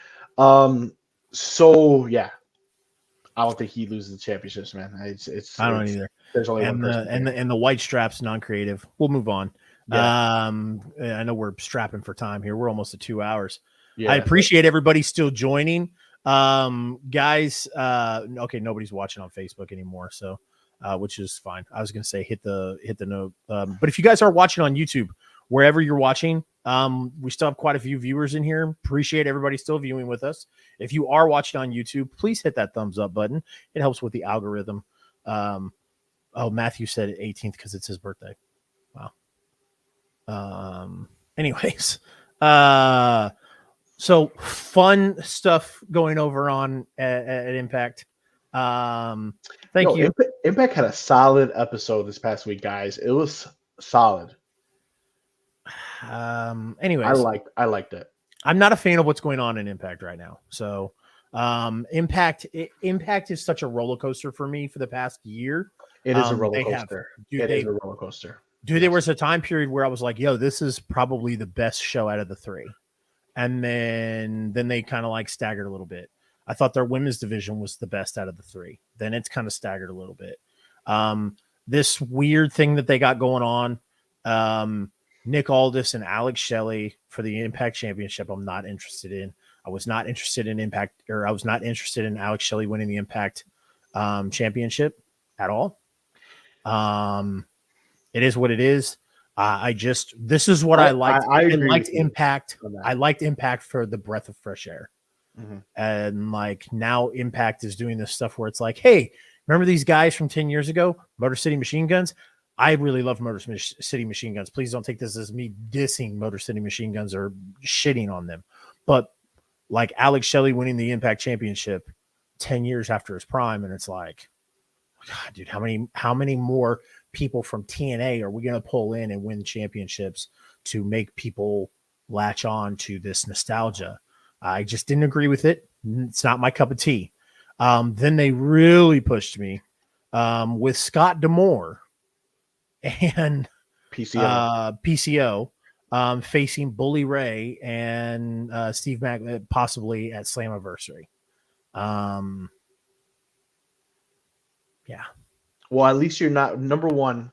So yeah, I don't think he loses the championships, man. I don't either. There's only one person. And the white strap's non-creative. We'll move on. Yeah. I know we're strapping for time here. We're almost at 2 hours. Yeah, I appreciate everybody still joining. Guys, okay, nobody's watching on Facebook anymore, so which is fine. I was gonna say hit the note. But if you guys are watching on YouTube, wherever you're watching, we still have quite a few viewers in here. Appreciate everybody still viewing with us. If you are watching on YouTube, please hit that thumbs up button. It helps with the algorithm. Matthew said 18th because it's his birthday. Wow. Anyways, so fun stuff going over on at Impact. Thank you. Impact had a solid episode this past week, guys. It was solid. Anyways, I liked it. I'm not a fan of what's going on in Impact right now. So, Impact is such a roller coaster for me for the past year. It is a roller coaster. It is a roller coaster. There was a time period where I was like, yo, this is probably the best show out of the three. And then they kind of like staggered a little bit. I thought their women's division was the best out of the three. Then it's kind of staggered a little bit. This weird thing that they got going on, Nick Aldis and Alex Shelley for the Impact Championship, I'm not interested in. I was not interested in Impact, or I was not interested in Alex Shelley winning the Impact Championship at all. It is what it is. This is what I liked. I liked Impact. I liked Impact for the breath of fresh air. Mm-hmm. And like now Impact is doing this stuff where it's like, hey, remember these guys from 10 years ago, Motor City Machine Guns? I really love Motor City Machine Guns. Please don't take this as me dissing Motor City Machine Guns or shitting on them. But like Alex Shelley winning the Impact Championship 10 years after his prime, and it's like, God, dude, how many more people from TNA are we going to pull in and win championships to make people latch on to this nostalgia? I just didn't agree with it. It's not my cup of tea. Then they really pushed me with Scott D'Amore and PCO facing Bully Ray and Steve Mack possibly at Slammiversary. Yeah. Well, at least you're not number one.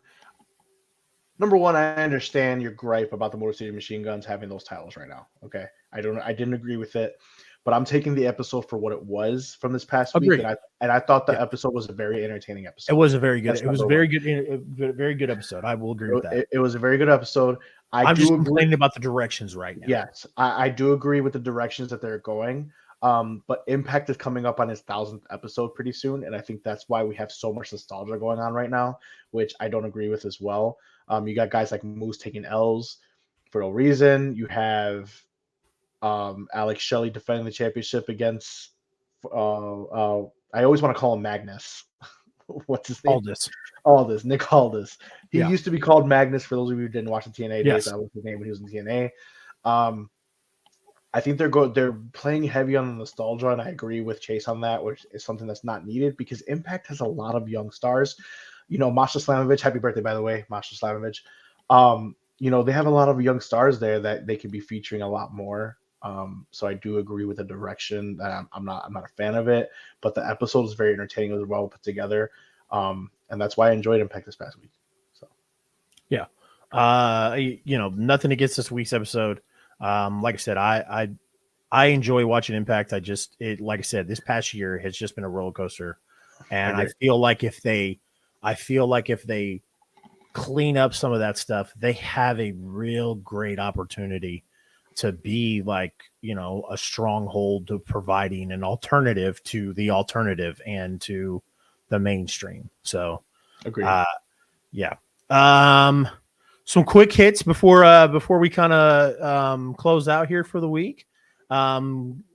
I understand your gripe about the Motor City Machine Guns having those titles right now. Okay, I didn't agree with it, but I'm taking the episode for what it was from this past week, and I thought the episode was a very entertaining episode. It was a very good. It was a very good episode. I will agree with that. It was a very good episode. I'm just complaining about the directions right now. Yes, I do agree with the directions that they're going. But Impact is coming up on its 1000th episode pretty soon, and I think that's why we have so much nostalgia going on right now, which I don't agree with as well. You got guys like Moose taking L's for no reason. You have Alex Shelley defending the championship against I always want to call him Magnus. What's his name? Nick Aldis. He used to be called Magnus for those of you who didn't watch the TNA days. That was his name when he was in TNA. I think they're playing heavy on the nostalgia, and I agree with Chase on that, which is something that's not needed because Impact has a lot of young stars. You know, Masha Slamovich, happy birthday, by the way, Masha Slamovich. You know, they have a lot of young stars there that they could be featuring a lot more. So I do agree with the direction that I'm not a fan of it, but the episode is very entertaining. It was well put together. And that's why I enjoyed Impact this past week. So, yeah. You know, nothing against this week's episode. Like I said, I enjoy watching Impact. Like I said, this past year has just been a roller coaster, and I feel like if they clean up some of that stuff, they have a real great opportunity to be like, you know, a stronghold to providing an alternative to the alternative and to the mainstream. So, agree. Yeah. Some quick hits before we kind of close out here for the week.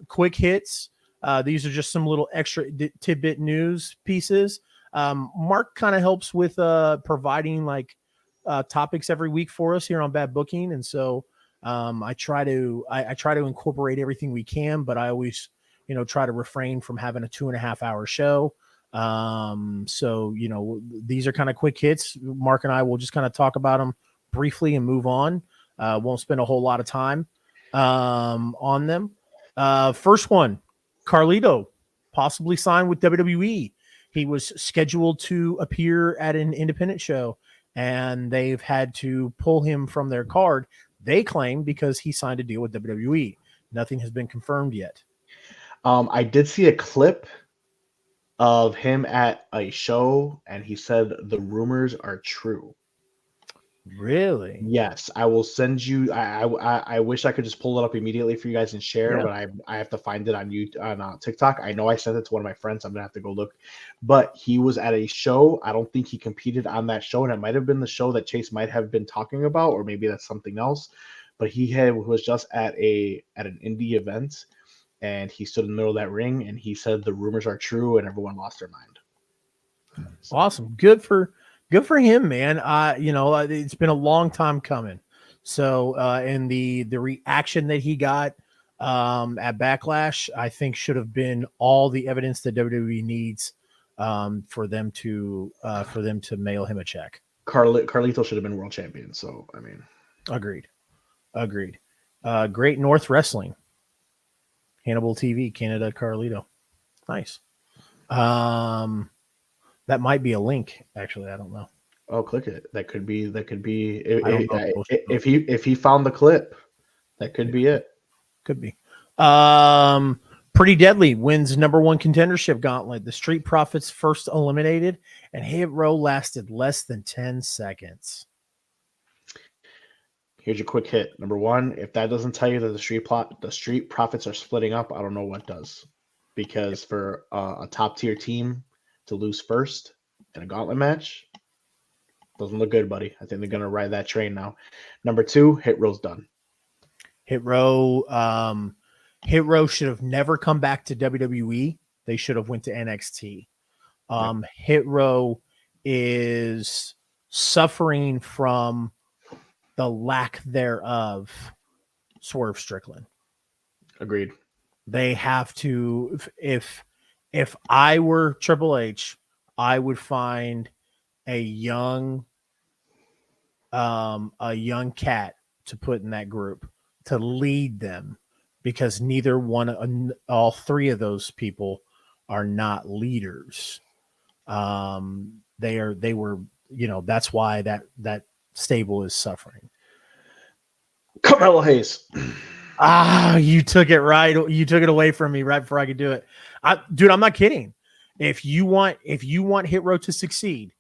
Quick hits. These are just some little extra tidbit news pieces. Mark kind of helps with providing like topics every week for us here on Bad Booking, and so I try to incorporate everything we can, but I always try to refrain from having a 2.5 hour show. So these are kind of quick hits. Mark and I will just kind of talk about them briefly and move on. Won't spend a whole lot of time on them. First one, Carlito possibly signed with WWE. He was scheduled to appear at an independent show, and they've had to pull him from their card, they claim, because he signed a deal with WWE. Nothing has been confirmed yet. I did see a clip of him at a show, and he said the rumors are true. Really? Yes, I will send you. I wish I could just pull it up immediately for you guys and share, but I have to find it on TikTok. I know I sent it to one of my friends. I'm gonna have to go look. But he was at a show. I don't think he competed on that show, and it might have been the show that Chase might have been talking about, or maybe that's something else. But was just at an indie event, and he stood in the middle of that ring, and he said the rumors are true, and everyone lost their mind. So. Awesome, good for him, man. It's been a long time coming. So, and the reaction that he got at Backlash, I think, should have been all the evidence that WWE needs for them to mail him a check. Carlito should have been world champion. So, I mean, agreed. Great North Wrestling, Hannibal TV, Canada, Carlito, nice. That might be a link, actually. I don't know. Oh, click it. That could be. If he found the clip, that could be it. Could be. Pretty Deadly wins #1 contendership gauntlet. The Street Profits first eliminated, and Hit Row lasted less than 10 seconds. Here's your quick hit. Number one, if that doesn't tell you that the Street Profits are splitting up, I don't know what does. Because for a top tier team to lose first in a gauntlet match doesn't look good, buddy. I think they're gonna ride that train now. Number two, Hit Row's done. Hit Row should have never come back to WWE. They should have went to NXT. Hit Row is suffering from the lack thereof Swerve Strickland. Agreed. They have to. If I were Triple H, I would find a young cat to put in that group to lead them, because all three of those people are not leaders. They were, that's why that stable is suffering. Carmelo Hayes. You took it right. You took it away from me right before I could do it. Dude, I'm not kidding. If you want Hit Row to succeed,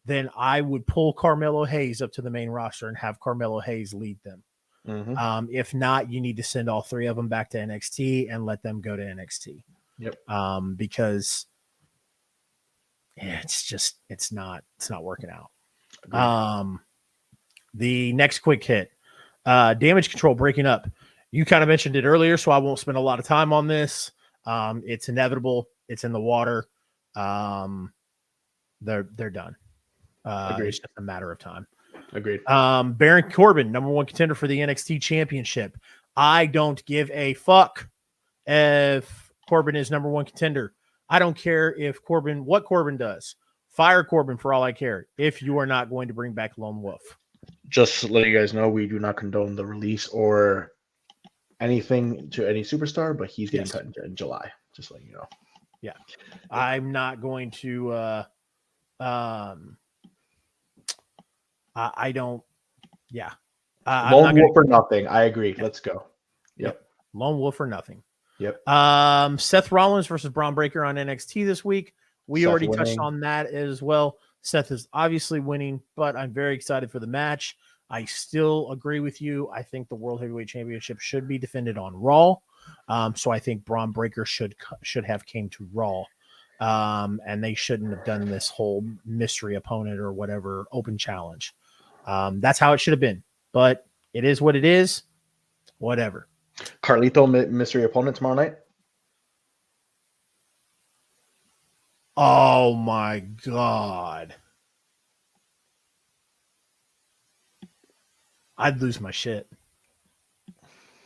then I would pull Carmelo Hayes up to the main roster and have Carmelo Hayes lead them. Mm-hmm. If not, you need to send all three of them back to NXT and let them go to NXT. Yep. Because it's not working out. Agreed. The next quick hit, Damage Control breaking up. You kind of mentioned it earlier, so I won't spend a lot of time on this. It's inevitable. It's in the water. They're done. It's just a matter of time. Agreed. Baron Corbin, #1 contender for the NXT Championship. I don't give a fuck if Corbin is #1 contender. I don't care what Corbin does. Fire Corbin for all I care, if you are not going to bring back Lone Wolf. Just letting you guys know, we do not condone the release or anything to any superstar, but he's getting cut in July. Just letting you know. Yeah. I'm not going to I don't. Yeah. Lone Wolf or nothing. I agree. Yeah. Let's go. Yep. Lone Wolf or nothing. Yep. Seth Rollins versus Braun Breaker on NXT this week. We already touched on that as well. Seth is obviously winning, but I'm very excited for the match. I still agree with you. I think the World Heavyweight Championship should be defended on Raw. So I think Braun Breaker should have came to Raw. And they shouldn't have done this whole mystery opponent or whatever open challenge. That's how it should have been, but it is what it is. Whatever. Carlito mystery opponent tomorrow night. Oh my God. I'd lose my shit.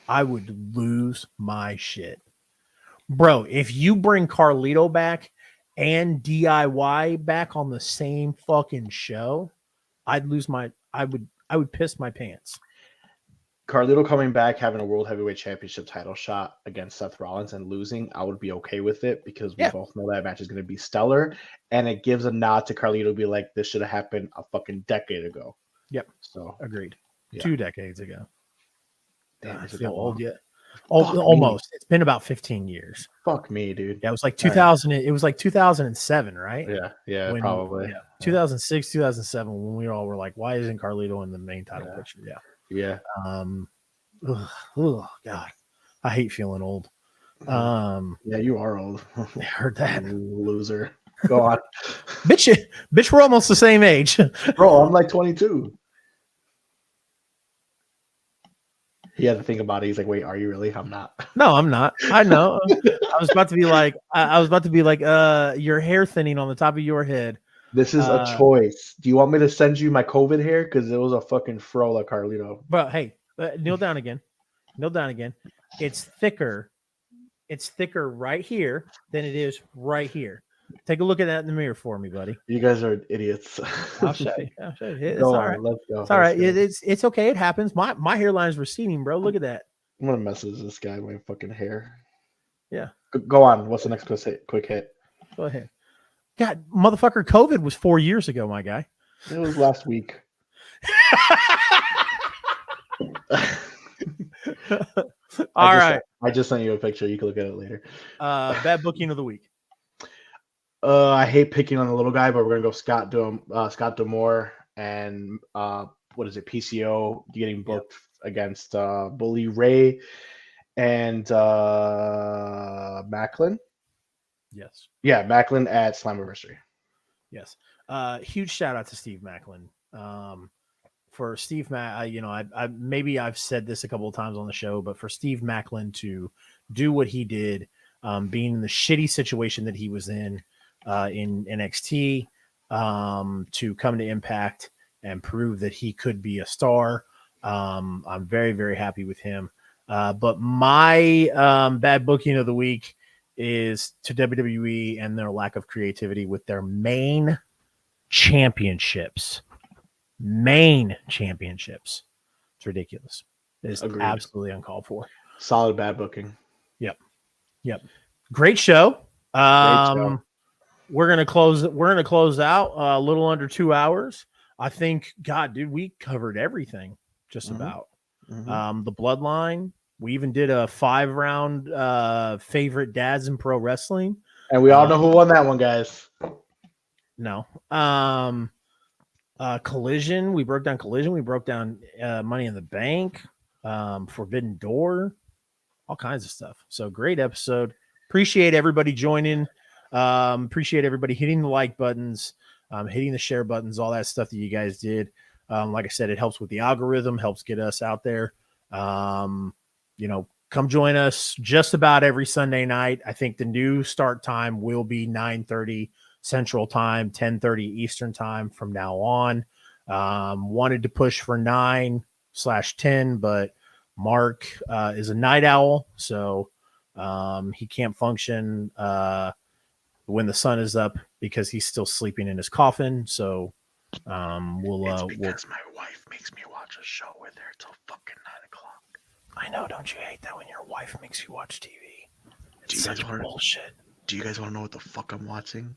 I would lose my shit. Bro, if you bring Carlito back and DIY back on the same fucking show, I would piss my pants. Carlito coming back, having a world heavyweight championship title shot against Seth Rollins and losing, I would be okay with it because we both know that match is going to be stellar, and it gives a nod to Carlito to be like, this should have happened a fucking decade ago. Yep. So agreed. Yeah. 2 decades ago. Damn, I is it feel that old long? yet. Almost. It's been about 15 years. Fuck me, dude. Yeah, it was like 2000. It was like 2007, right? Yeah, probably. Yeah, 2006, 2007, when we all were like, "Why isn't Carlito in the main title picture?" Yeah. God, I hate feeling old. Yeah, you are old. I heard that. Loser. Go on. bitch, we're almost the same age. Bro, I'm like 22. He had to think about it. He's like, wait, are you really? I'm not. No, I'm not. I know. I was about to be like, your hair thinning on the top of your head. This is a choice. Do you want me to send you my COVID hair? Because it was a fucking fro like Carlito. But hey, kneel down again. Kneel down again. It's thicker. It's thicker right here than it is right here. Take a look at that in the mirror for me, buddy. You guys are idiots. I'll show you. It's Go all on, right. let's go. It's all right. It's okay. It happens. My hairline's receding, bro. Look at that. I'm gonna message this guy with my fucking hair. Yeah. Go on. What's the next quick hit? Go ahead. God, motherfucker, COVID was 4 years ago, my guy. It was last week. All right. I just sent you a picture. You can look at it later. Bad booking of the week. I hate picking on the little guy, but we're gonna go Scott D'Amore and what is it? PCO getting booked against Bully Ray and Macklin. Yes. Yeah, Macklin at Slammiversary. Yes. Huge shout out to Steve Macklin. For Steve maybe I've said this a couple of times on the show, but for Steve Macklin to do what he did, being in the shitty situation that he was in NXT, to come to Impact and prove that he could be a star. I'm very, very happy with him. But my bad booking of the week is to WWE and their lack of creativity with their main championships. It's ridiculous. It's absolutely uncalled for. Solid bad booking. Yep. Great show. We're gonna close out a little under 2 hours. I think, God, dude, we covered everything just about. The Bloodline. We even did a 5-round favorite dads in pro wrestling. And we all know who won that one, guys. No. Collision. We broke down Collision. We broke down Money in the Bank, Forbidden Door, all kinds of stuff. So great episode. Appreciate everybody joining. Appreciate everybody hitting the like buttons, hitting the share buttons, all that stuff that you guys did. Like I said, it helps with the algorithm, helps get us out there. Come join us just about every Sunday night. I think the new start time will be 9:30 Central Time, 10:30 Eastern Time from now on. Wanted to push for 9/10, but Mark is a night owl, so he can't function when the sun is up because he's still sleeping in his coffin. So because my wife makes me watch a show with her till fucking 9 o'clock. I know, don't you hate that when your wife makes you watch TV? It's such bullshit. Do you guys want to know what the fuck I'm watching?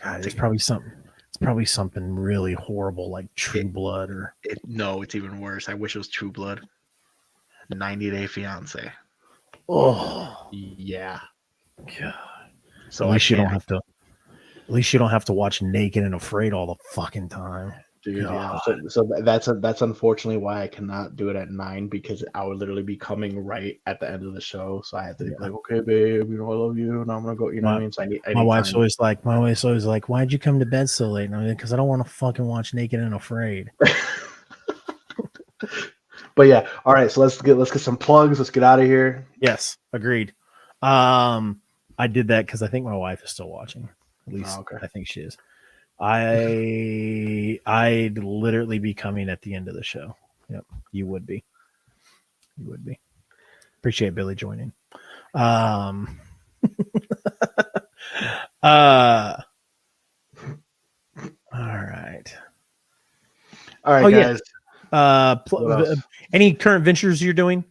God, it's probably something really horrible like True Blood or no, it's even worse. I wish it was True Blood. 90 Day Fiance. Oh yeah. God. So at least you don't have to watch Naked and Afraid all the fucking time. Dude, yeah. So that's unfortunately why I cannot do it at 9 because I would literally be coming right at the end of the show. So I have to be like, okay, babe, I love you, and I'm gonna go. You know what I mean? So I need my wife's always like, why'd you come to bed so late? And I'm like, because I don't want to fucking watch Naked and Afraid. But yeah, all right. So let's get some plugs. Let's get out of here. Yes, agreed. I did that because I think my wife is still watching. At least I think she is. I'd literally be coming at the end of the show. Yep. You would be. Appreciate Billy joining. All right. All right, guys. Any current ventures you're doing?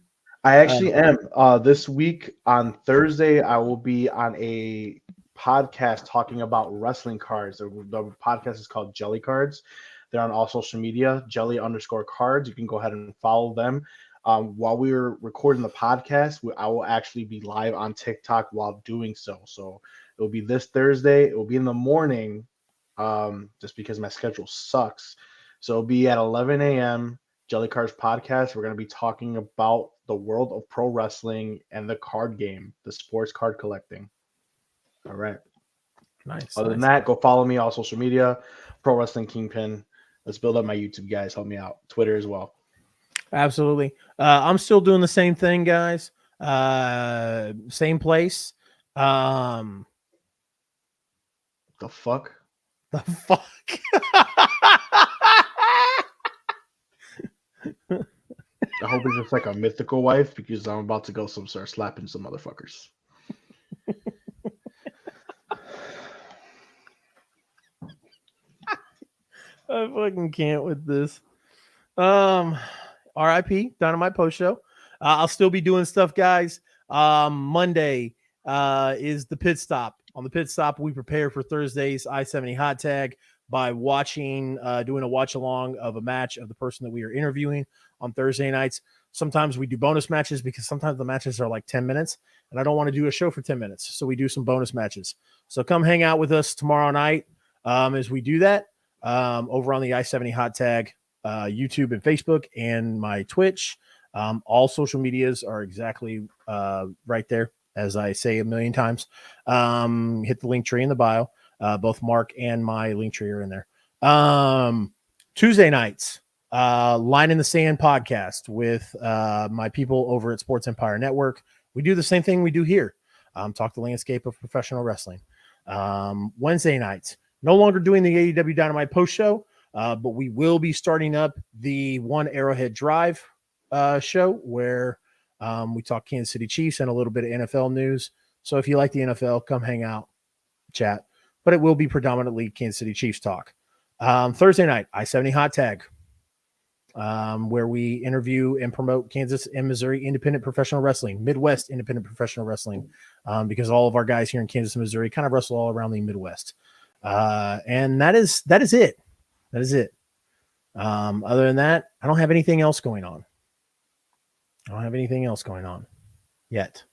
I actually am. This week on Thursday, I will be on a podcast talking about wrestling cards. The podcast is called Jelly Cards. They're on all social media, jelly_cards. You can go ahead and follow them. While we were recording the podcast, I will actually be live on TikTok while doing so. So it will be this Thursday. It will be in the morning, just because my schedule sucks. So it'll be at 11 a.m. Jelly Cards podcast. We're going to be talking about the world of pro wrestling and the card game, the sports card collecting. All right. Nice. Other than that, go follow me on social media, Pro Wrestling Kingpin. Let's build up my YouTube, guys. Help me out. Twitter as well. Absolutely. I'm still doing the same thing, guys. Same place. The fuck? The fuck? I hope it's just like a mythical wife, because I'm about to go start slapping some motherfuckers. I fucking can't with this. RIP Dynamite Post Show. I'll still be doing stuff, guys. Monday is the pit stop. On the pit stop, we prepare for Thursday's I-70 hot tag by doing a watch along of a match of the person that we are interviewing on Thursday nights. Sometimes we do bonus matches because sometimes the matches are like 10 minutes and I don't want to do a show for 10 minutes. So we do some bonus matches. So come hang out with us tomorrow night as we do that over on the I-70 hot tag, YouTube and Facebook and my Twitch. All social medias are exactly right there, as I say a million times. Hit the link tree in the bio. Both Mark and my link tree are in there. Tuesday nights, Line in the Sand podcast with my people over at Sports Empire Network. We do the same thing we do here. Talk the landscape of professional wrestling. Wednesday nights, no longer doing the AEW Dynamite post show, but we will be starting up the One Arrowhead Drive show where we talk Kansas City Chiefs and a little bit of NFL news. So if you like the NFL, come hang out, chat. But it will be predominantly Kansas City Chiefs talk. Thursday night, I-70 hot tag, where we interview and promote Kansas and Missouri independent professional wrestling, Midwest independent professional wrestling, because all of our guys here in Kansas and Missouri kind of wrestle all around the Midwest. And that is it. That is it. Other than that, I don't have anything else going on. Yet.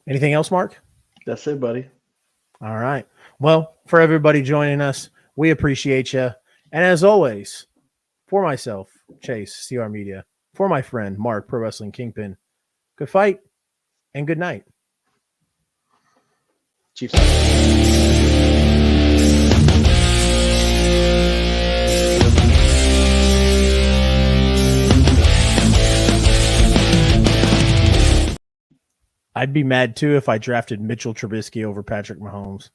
Anything else, Mark? That's it, buddy. All right. Well, for everybody joining us, we appreciate you. And as always, for myself, Chase, CR Media, for my friend, Mark, Pro Wrestling Kingpin, good fight and good night. Chiefs. I'd be mad too if I drafted Mitchell Trubisky over Patrick Mahomes.